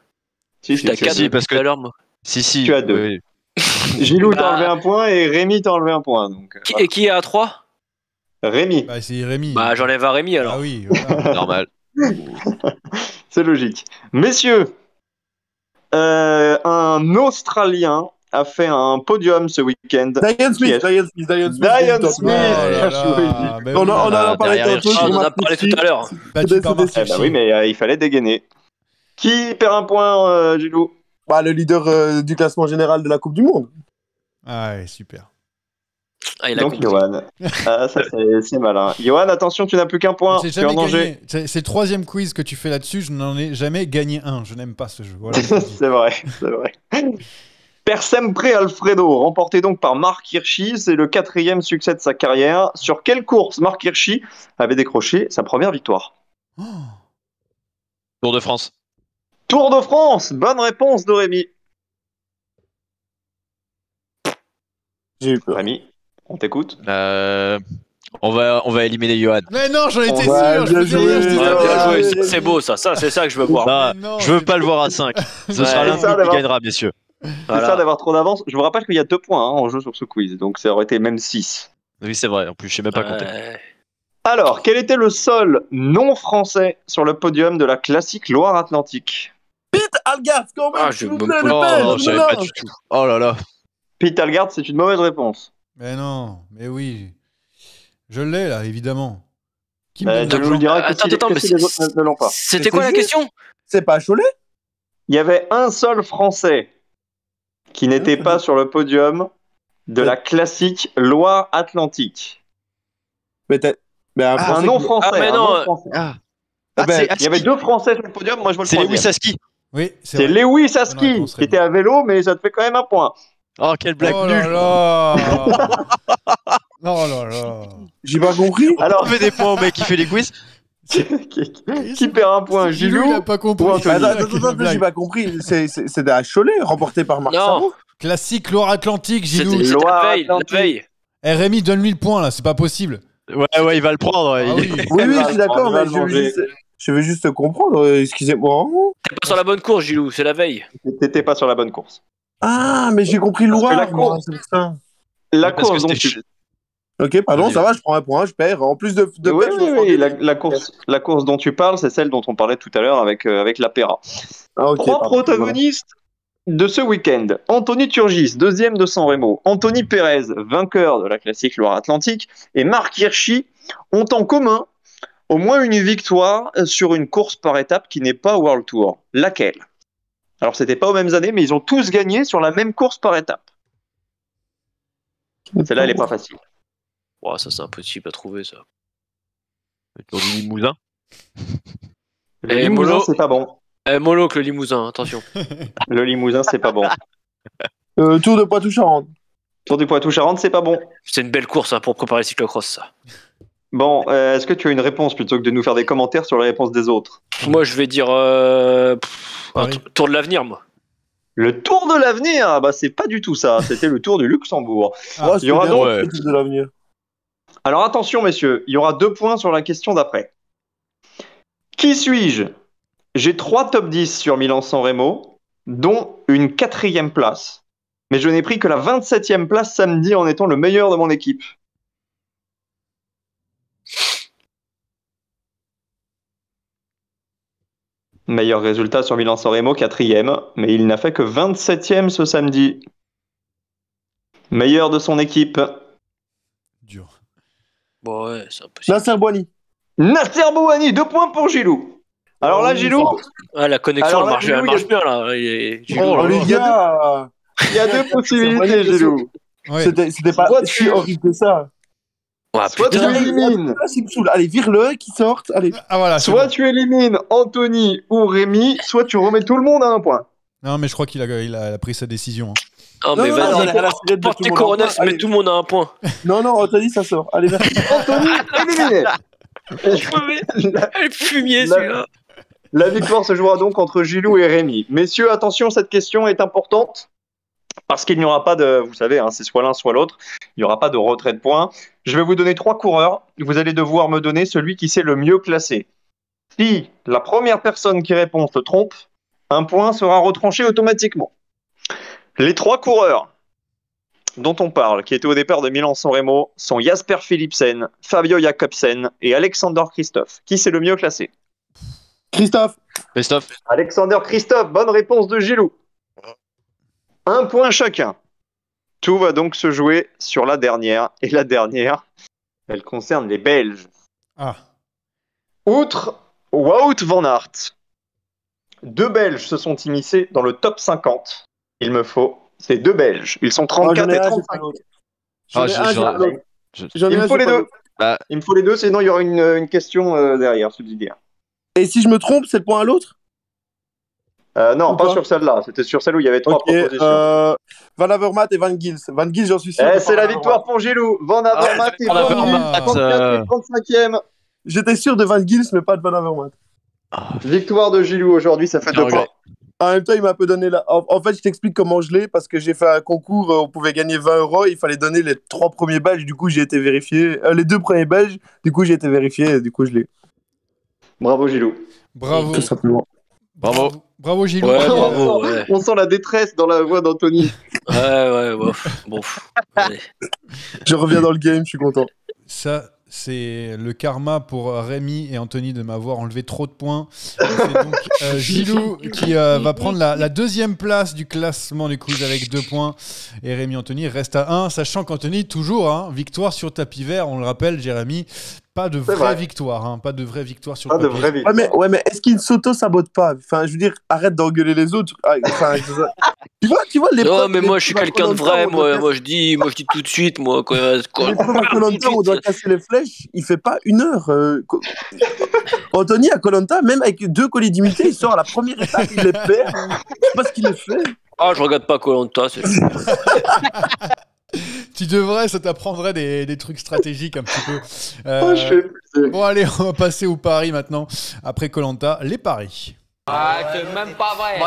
Speaker 2: Si,
Speaker 3: J'étais à 4
Speaker 5: si, parce
Speaker 3: tout à
Speaker 5: que-
Speaker 3: l'heure moi.
Speaker 5: Si.
Speaker 2: Tu as 2.
Speaker 5: oui.
Speaker 2: Gilou t'a
Speaker 3: Bah.
Speaker 2: enlevé un point et Rémi t'a enlevé un point. Donc,
Speaker 3: Et qui est à 3?
Speaker 2: Rémi,
Speaker 1: Bah c'est Rémi.
Speaker 3: Bah j'enlève à Rémi alors.
Speaker 1: Ah oui, voilà.
Speaker 5: Normal.
Speaker 2: c'est logique. Messieurs, un Australien a fait un podium ce week-end.
Speaker 4: Diane Smith,
Speaker 2: Yes.
Speaker 4: Diane Smith, Diane Smith.
Speaker 2: Diane
Speaker 4: top.
Speaker 2: Smith.
Speaker 1: Oh là
Speaker 2: bien joué.
Speaker 1: là, bah
Speaker 4: On
Speaker 1: oui.
Speaker 4: en a parlé
Speaker 5: derrière
Speaker 4: tantôt.
Speaker 5: Hirschi.
Speaker 3: Ah, on en a
Speaker 4: Marc
Speaker 3: parlé
Speaker 4: Hirschi.
Speaker 3: tout à l'heure.
Speaker 1: Battu par
Speaker 4: C'était-
Speaker 1: Marc
Speaker 2: Eh ben
Speaker 1: Hirschi.
Speaker 2: oui, mais il fallait dégainer. Qui perd un point, Gilou?
Speaker 4: Bah, le leader du classement général de la Coupe du Monde.
Speaker 1: Ah ouais, super.
Speaker 3: Ah, il a
Speaker 2: Donc
Speaker 3: compris.
Speaker 2: Johan. Ah, ça c'est malin. Johan, attention, tu n'as plus qu'un point.
Speaker 1: J'ai
Speaker 2: Tu es en
Speaker 1: jamais
Speaker 2: danger.
Speaker 1: gagné. C'est le troisième quiz que tu fais là-dessus. Je n'en ai jamais gagné un. Je n'aime pas ce jeu. Voilà, je te le dis.
Speaker 2: C'est vrai, c'est vrai. Per sempre Alfredo, remporté donc par Marc Hirschi, c'est le 4e succès de sa carrière. Sur quelle course Marc Hirschi avait décroché sa première victoire?
Speaker 1: Oh.
Speaker 5: Tour de France.
Speaker 2: Tour de France, bonne réponse de Rémi.
Speaker 4: J'ai eu peur.
Speaker 2: Rémi, on t'écoute.
Speaker 5: On va éliminer Johan.
Speaker 1: Mais non, j'en étais
Speaker 4: Ouais,
Speaker 1: sûr. Je
Speaker 4: bien
Speaker 1: faisais
Speaker 4: joué.
Speaker 1: rien, je disais
Speaker 3: Ouais,
Speaker 1: rien.
Speaker 3: bien joué,
Speaker 4: Ouais.
Speaker 3: c'est beau ça, c'est ça que je veux voir.
Speaker 5: Bah,
Speaker 1: non,
Speaker 5: je veux
Speaker 1: c'est-
Speaker 5: pas le voir à 5. Ce sera
Speaker 3: Ouais.
Speaker 5: l'un de
Speaker 2: Ça,
Speaker 5: nous qui
Speaker 2: d'abord.
Speaker 5: gagnera, messieurs.
Speaker 2: C'est ça d'avoir trop d'avance. Je vous rappelle qu'il y a 2 points en jeu sur ce quiz, donc ça aurait été même 6.
Speaker 5: Oui, c'est vrai. En plus, je sais même pas compter.
Speaker 2: Alors, quel était le seul non français sur le podium de la classique Loire-Atlantique?
Speaker 4: Algarve, quand même,
Speaker 3: Ah,
Speaker 4: s'il
Speaker 3: je
Speaker 4: vous
Speaker 3: me
Speaker 4: plaît,
Speaker 3: pose-
Speaker 4: le
Speaker 5: Oh
Speaker 4: père,
Speaker 5: non, je savais pas du tout. Oh là là.
Speaker 2: Pete Algard, c'est une mauvaise réponse.
Speaker 1: Mais non, mais oui. Je l'ai là, évidemment. Qui me
Speaker 2: Bah,
Speaker 1: donne
Speaker 2: tu nous le
Speaker 1: l'argent
Speaker 2: diras
Speaker 3: Attends,
Speaker 2: que
Speaker 3: attends, mais
Speaker 2: si les autres ne l'ont pas.
Speaker 3: C'était
Speaker 4: Mais
Speaker 3: quoi
Speaker 4: c'est
Speaker 3: la
Speaker 4: juste.
Speaker 3: question?
Speaker 4: C'est pas Cholet?
Speaker 2: Il y avait un seul Français qui n'était pas sur le podium de la classique Loire-Atlantique.
Speaker 4: Mais un
Speaker 2: Un
Speaker 4: Français
Speaker 2: non
Speaker 4: qui-
Speaker 2: français.
Speaker 3: Ah, mais
Speaker 2: un
Speaker 3: non,
Speaker 2: non français.
Speaker 5: Ah,
Speaker 4: Ah ben,
Speaker 5: c'est
Speaker 2: Il y avait 2 Français sur le podium, moi je veux le
Speaker 5: C'est Lewis
Speaker 2: troisième.
Speaker 5: Aski.
Speaker 1: Oui,
Speaker 2: C'est
Speaker 1: vrai.
Speaker 2: Lewis
Speaker 1: Bonne
Speaker 2: Aski
Speaker 1: réponse,
Speaker 2: qui était à vélo, mais ça te fait quand même un point.
Speaker 5: Oh, quelle blague
Speaker 1: Oh
Speaker 5: nulle.
Speaker 1: là là. Oh là là.
Speaker 4: J'ai pas compris.
Speaker 2: Alors,
Speaker 5: On fait des points au mec qui fait les quiz.
Speaker 2: qui perd un point?
Speaker 1: Gilou, il
Speaker 2: Gilou
Speaker 1: a pas compris.
Speaker 2: ou Anthony?
Speaker 4: Attends, j'ai pas compris. C'est à Cholet, remporté par Marc
Speaker 3: Non.
Speaker 4: Sarraud.
Speaker 1: Classique Loire-Atlantique, Gilou.
Speaker 3: C'était la veille, la
Speaker 2: Loire-Atlantique.
Speaker 3: veille.
Speaker 1: Eh Rémi, donne-lui le point là, c'est pas possible.
Speaker 5: Ouais, il va le prendre.
Speaker 1: Ah
Speaker 5: il-
Speaker 1: oui.
Speaker 4: Oui,
Speaker 2: Elle va
Speaker 4: je suis
Speaker 2: le
Speaker 4: d'accord,
Speaker 2: prendre, elle
Speaker 4: mais
Speaker 2: va le manger.
Speaker 4: je veux juste comprendre. Excusez-moi.
Speaker 3: T'es pas sur la bonne course, Gilou, c'est la veille.
Speaker 2: T'étais pas sur la bonne course.
Speaker 4: Ah, mais j'ai compris
Speaker 2: Parce que
Speaker 4: Loire.
Speaker 2: la
Speaker 4: moi,
Speaker 2: course-
Speaker 4: c'est pour ça.
Speaker 2: La
Speaker 5: Parce que
Speaker 2: course dont
Speaker 5: c'était
Speaker 2: tu...
Speaker 4: Ok, pardon,
Speaker 5: Vas-y.
Speaker 4: ça va, je prends un point, je perds. En plus de
Speaker 2: Oui,
Speaker 4: perdre, je
Speaker 2: oui,
Speaker 4: me prends
Speaker 2: oui,
Speaker 4: des-
Speaker 2: la course dont tu parles, c'est celle dont on parlait tout à l'heure avec la Pera.
Speaker 4: Ah, ok,
Speaker 2: 3
Speaker 4: pardon,
Speaker 2: protagonistes de ce week-end. Anthony Turgis, 2e de San Remo. Anthony Pérez, vainqueur de la classique Loire-Atlantique. Et Marc Hirschi ont en commun au moins une victoire sur une course par étape qui n'est pas World Tour. Laquelle? Alors, c'était pas aux mêmes années, mais ils ont tous gagné sur la même course par étape. Celle-là, elle est pas facile.
Speaker 3: Ouais, ça c'est impossible à trouver ça.
Speaker 5: Le Tour du Limousin.
Speaker 2: Le
Speaker 3: Et
Speaker 2: Limousin,
Speaker 3: Molo.
Speaker 2: c'est pas bon.
Speaker 3: Moloch, le Limousin, attention.
Speaker 2: Le Limousin, c'est pas bon.
Speaker 4: Tour de Poitou-Charentes.
Speaker 2: Tour du Poitou-Charentes, c'est pas bon.
Speaker 3: C'est une belle course hein, pour préparer le cyclocross, ça.
Speaker 2: Bon, est-ce que tu as une réponse plutôt que de nous faire des commentaires sur les réponses des autres?
Speaker 3: Moi, je vais dire
Speaker 1: Paris.
Speaker 3: Tour de l'avenir, moi.
Speaker 2: Le Tour de l'avenir, ah bah c'est pas du tout ça, c'était le Tour du Luxembourg.
Speaker 1: Ah,
Speaker 4: Oh,
Speaker 2: il y aura
Speaker 4: c'était
Speaker 2: donc-
Speaker 4: bien, le Tour de l'avenir.
Speaker 2: Alors attention messieurs, il y aura 2 points sur la question d'après. Qui suis-je? J'ai 3 top 10 sur Milan-San Remo, dont une 4e place. Mais je n'ai pris que la 27e place samedi en étant le meilleur de mon équipe. Meilleur résultat sur Milan-San Remo, 4e, mais il n'a fait que 27e ce samedi. Meilleur de son équipe.
Speaker 1: Dur.
Speaker 3: Bon, ouais, c'est impossible.
Speaker 4: Nasser Boigny.
Speaker 2: Nasser Bouhani, 2 points pour Gilou. Alors là, Gilou,
Speaker 3: Ah, la connexion,
Speaker 2: Alors là,
Speaker 3: elle
Speaker 2: Gilou,
Speaker 3: marche
Speaker 2: il y
Speaker 3: bien, là. Gilou,
Speaker 4: Oh,
Speaker 3: là.
Speaker 4: les gars.
Speaker 2: il y a 2 possibilités, Gilou.
Speaker 1: Ouais.
Speaker 4: C'était pas
Speaker 2: Soit
Speaker 4: si
Speaker 2: tu-
Speaker 4: horrible que ça.
Speaker 3: Ouais,
Speaker 2: Soit tu
Speaker 3: putain.
Speaker 2: élimines,
Speaker 4: Là, il me saoule. Allez, vire-le, qui sorte. Allez.
Speaker 1: Ah voilà. c'est
Speaker 2: soit
Speaker 1: bon.
Speaker 2: tu élimines Anthony ou Rémi, soit tu remets tout le monde à 1 point.
Speaker 1: Non, mais je crois qu'il a pris sa décision. hein.
Speaker 3: Ah, mais
Speaker 4: Non,
Speaker 3: vas-y,
Speaker 4: non, à la sirène de
Speaker 3: porte
Speaker 4: tout
Speaker 3: tes
Speaker 4: le monde en
Speaker 3: coronas,
Speaker 4: point.
Speaker 3: mets
Speaker 4: Allez.
Speaker 3: tout le monde à un point.
Speaker 4: Non, Anthony, ça sort. Allez, merci.
Speaker 2: Anthony, éliminé.
Speaker 3: Elle fumier,
Speaker 2: La-
Speaker 3: celui-là.
Speaker 2: La victoire se jouera donc entre Gilou et Rémi. Messieurs, attention, cette question est importante. Parce qu'il n'y aura pas de, vous savez, hein, c'est soit l'un soit l'autre, il n'y aura pas de retrait de points. Je vais vous donner 3 coureurs. Vous allez devoir me donner celui qui s'est le mieux classé. Si la première personne qui répond se trompe, un point sera retranché automatiquement. Les 3 coureurs dont on parle, qui étaient au départ de Milan-San Remo, sont Jasper Philipsen, Fabio Jakobsen et Alexander Christophe. Qui s'est le mieux classé?
Speaker 4: Christophe.
Speaker 5: Christophe.
Speaker 2: Alexander Christophe, bonne réponse de Gilou. 1 point chacun. Tout va donc se jouer sur la dernière. Et la dernière, elle concerne les Belges.
Speaker 1: Ah.
Speaker 2: Outre Wout van Aert, 2 Belges se sont immiscés dans le top 50. Il me faut ces 2 Belges. Ils sont 34 et 35. Il me faut les deux. Il me faut les deux, sinon il y aura une question derrière, subsidiaire.
Speaker 4: Et si je me trompe, c'est le point à l'autre?
Speaker 2: Non, pas sur celle-là. C'était sur celle où il y avait 3 propositions.
Speaker 4: Van Avermaet et Van Gils. Van Gils, j'en suis sûr.
Speaker 2: C'est la victoire pour Gilou. Van Avermaet et Van Gils, 34 et 35e.
Speaker 4: J'étais sûr de Van Gils, mais pas de Van Avermaet.
Speaker 2: Victoire de Gilou aujourd'hui, ça fait 2 points.
Speaker 4: En même temps, il m'a un peu donné la... En fait, je t'explique comment je l'ai, parce que j'ai fait un concours, on pouvait gagner 20 €, il fallait donner les 3 premiers Belges, du coup j'ai été vérifié. Les 2 premiers Belges, du coup j'ai été vérifié, et du coup je l'ai.
Speaker 2: Bravo Gilou.
Speaker 1: Bravo.
Speaker 4: Tout simplement.
Speaker 1: Bravo Gilou.
Speaker 3: Ouais, bravo, ouais.
Speaker 2: On sent la détresse dans la voix d'Anthony.
Speaker 3: Ouais, bon. Allez.
Speaker 4: Je reviens dans le game, je suis content.
Speaker 1: Ça, c'est le karma pour Rémi et Anthony de m'avoir enlevé trop de points. C'est donc Gilou qui va prendre la deuxième place du classement du quiz avec 2 points. Et Rémi et Anthony restent à 1, sachant qu'Anthony, toujours, victoire sur tapis vert, on le rappelle, Jérémy. Pas de vraie victoire, pas de vraie victoire sur le papier.
Speaker 4: Ouais, mais est-ce qu'il ne s'auto-sabote pas? Enfin, je veux dire, arrête d'engueuler les autres. Enfin, tu vois les
Speaker 3: non, mais moi, je suis quelqu'un de vrai. Moi, je dis tout de suite, moi.
Speaker 4: Les preuves à Koh-Lanta, on doit casser les flèches. Il fait pas 1 heure. Anthony à Koh-Lanta, même avec 2 colis d'immunité, il sort à la première étape, il les perd. Je sais pas ce qu'il a fait.
Speaker 3: Ah, je regarde pas Koh-Lanta, c'est
Speaker 1: Tu devrais, ça t'apprendrait des trucs stratégiques un petit peu. Bon, allez, on va passer au pari maintenant. Après Koh-Lanta, les paris.
Speaker 6: C'est même pas vrai.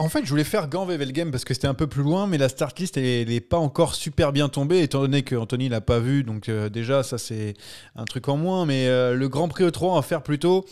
Speaker 1: En fait, je voulais faire Gand-Wevelgem parce que c'était un peu plus loin, mais la start list, elle n'est pas encore super bien tombée, étant donné qu'Anthony ne l'a pas vu. Donc déjà, ça, c'est un truc en moins. Mais le Grand Prix E3, on va faire plutôt...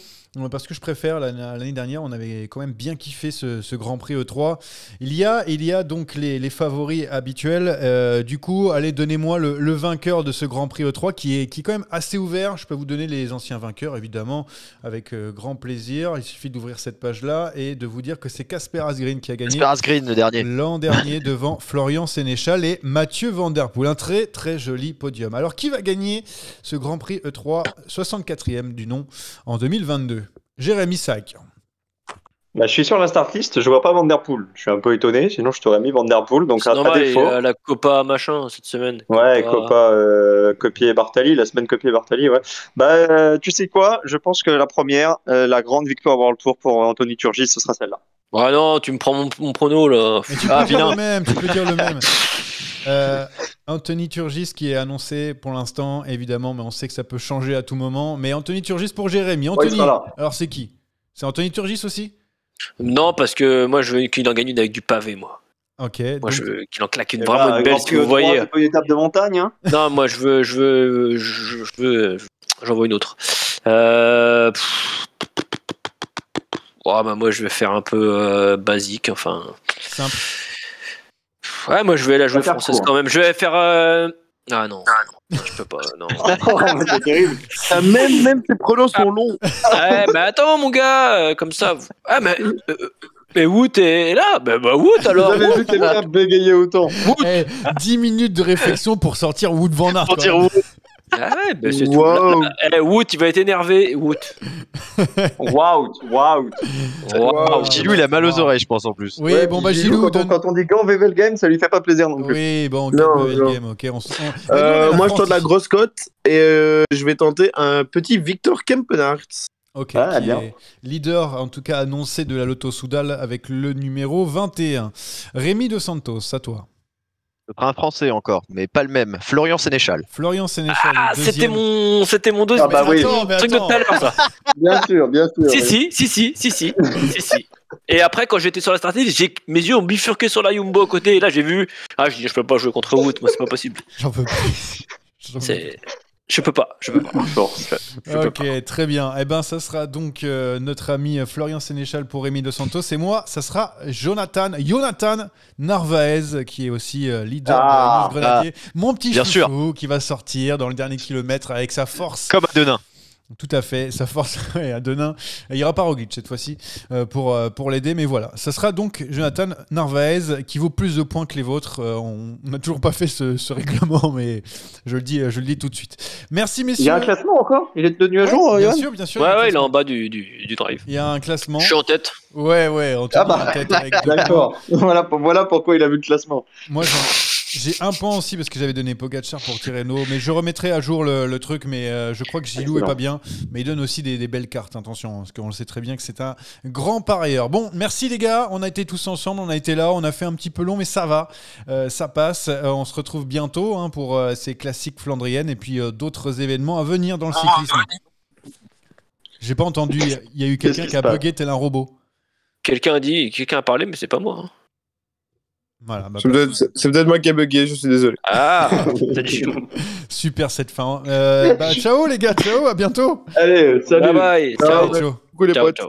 Speaker 1: Parce que je préfère, l'année dernière, on avait quand même bien kiffé ce Grand Prix E3. Il y a donc les favoris habituels. Du coup, allez, donnez-moi le vainqueur de ce Grand Prix E3 qui est quand même assez ouvert. Je peux vous donner les anciens vainqueurs, évidemment, avec grand plaisir. Il suffit d'ouvrir cette page-là et de vous dire que c'est Casper Asgreen qui a gagné.
Speaker 5: Casper Asgreen, le dernier.
Speaker 1: L'an dernier, devant Florian Sénéchal et Mathieu Van Der Poel. Un très, très joli podium. Alors, qui va gagner ce Grand Prix E3 64e du nom en 2022 ? Jérémy Sack.
Speaker 2: Je suis sur la start list, je vois pas Van Der Poel. Je suis un peu étonné, sinon je t'aurais mis Van Der Poel. Donc
Speaker 3: c'est normal, il a la Copa machin cette semaine.
Speaker 2: Ouais, Copa copier Bartali, la semaine copier Bartali, ouais. Tu sais quoi? Je pense que la première, la grande victoire World Tour pour Anthony Turgis, ce sera celle-là.
Speaker 3: Ah non, tu me prends mon prono là.
Speaker 1: Mais tu peux dire le même, tu peux dire le même. Anthony Turgis qui est annoncé pour l'instant, évidemment, mais on sait que ça peut changer à tout moment. Mais Anthony Turgis pour Jérémy. Anthony, alors c'est qui? C'est Anthony Turgis aussi?
Speaker 3: Non, parce que moi je veux qu'il en gagne une avec du pavé, moi.
Speaker 1: Ok.
Speaker 3: Moi
Speaker 1: donc...
Speaker 3: je veux qu'il en claque une vraiment une belle, si vous voyez.
Speaker 2: C'est pas une étape de montagne, hein?
Speaker 3: Non, moi je veux, j'en vois une autre. Moi je vais faire un peu basique, enfin.
Speaker 1: Simple.
Speaker 3: Ouais, moi je vais la jouer française quand même. Je vais faire. Ah non, je peux pas. Non.
Speaker 2: C'est terrible.
Speaker 4: Même tes pronos sont longs.
Speaker 3: Ouais, mais attends, mon gars, comme ça. Ah, mais Wout est là. Bah Wout alors.
Speaker 2: Vous avez vu quelqu'un bégayer autant?
Speaker 1: 10 minutes de réflexion pour sortir Wout van Aert.
Speaker 3: Ah ouais, c'est tout. Wout, il va être énervé. Wout.
Speaker 2: Wow.
Speaker 5: Gilou, il a mal aux oreilles, je pense, en plus.
Speaker 1: Oui, ouais, bon, Gilou.
Speaker 2: Quand on dit Gand-Wevelgem, ça lui fait pas plaisir non plus.
Speaker 1: Oui, bon, Gand-Wevelgem, ok.
Speaker 4: Moi, je tente la grosse cote et je vais tenter un petit Victor Kempenaerts.
Speaker 1: Ok, qui est leader, en tout cas annoncé de la Lotto Soudal avec le numéro 21. Rémi Dos Santos, à toi.
Speaker 5: Un français encore, mais pas le même. Florian Sénéchal.
Speaker 3: Ah, c'était mon deuxième.
Speaker 2: Ah bah oui.
Speaker 3: Truc de tout à l'heure, ça.
Speaker 2: Bien sûr.
Speaker 3: Si. Et après, quand j'étais sur la stratégie, mes yeux ont bifurqué sur la Jumbo à côté. Et là, j'ai vu. Ah, je dis, je peux pas jouer contre Wout, moi, c'est pas possible.
Speaker 1: J'en peux plus.
Speaker 3: Je peux pas.
Speaker 1: Ok, très bien. Eh ben, ça sera donc notre ami Florian Sénéchal pour Rémi Dos Santos. Et moi, ça sera Jonathan Narvaez, qui est aussi leader de News Grenadier. Mon petit chouchou qui va sortir dans le dernier kilomètre avec sa force.
Speaker 5: Comme à Denain.
Speaker 1: Tout à fait, sa force à Denain. Il n'y aura pas Roglic cette fois-ci pour l'aider, mais voilà. Ça sera donc Jonathan Narvaez qui vaut plus de points que les vôtres. On n'a toujours pas fait ce règlement, mais je le dis tout de suite. Merci messieurs.
Speaker 2: Il y a un classement encore? Il est tenu à jour,
Speaker 1: bien
Speaker 2: Johan?
Speaker 1: sûr.
Speaker 3: Ouais, il est en bas du drive.
Speaker 1: Il y a un classement.
Speaker 3: Je suis en tête.
Speaker 1: Ouais, en tête avec
Speaker 2: d'accord. Voilà pourquoi il a vu le classement.
Speaker 1: Moi, j'ai un point aussi parce que j'avais donné Pogacar pour Tirreno, mais je remettrai à jour le truc, mais je crois que Gilou est pas bien, mais il donne aussi des belles cartes, attention, parce qu'on le sait très bien que c'est un grand parieur. Bon, merci les gars, on a été tous ensemble, on a été là, on a fait un petit peu long, mais ça va, ça passe, on se retrouve bientôt pour ces classiques flandriennes et puis d'autres événements à venir dans le cyclisme. J'ai pas entendu, il y a eu quelqu'un qui a bugué tel un robot. Quelqu'un
Speaker 3: a parlé, mais c'est pas moi. Hein.
Speaker 1: Voilà,
Speaker 4: c'est peut-être moi qui ai bugué, je suis désolé.
Speaker 3: Ah,
Speaker 1: super cette fin. Ciao les gars, ciao, à bientôt.
Speaker 2: Allez, salut.
Speaker 3: Bye bye.
Speaker 4: Ciao. Coucou les potes.
Speaker 3: Ciao.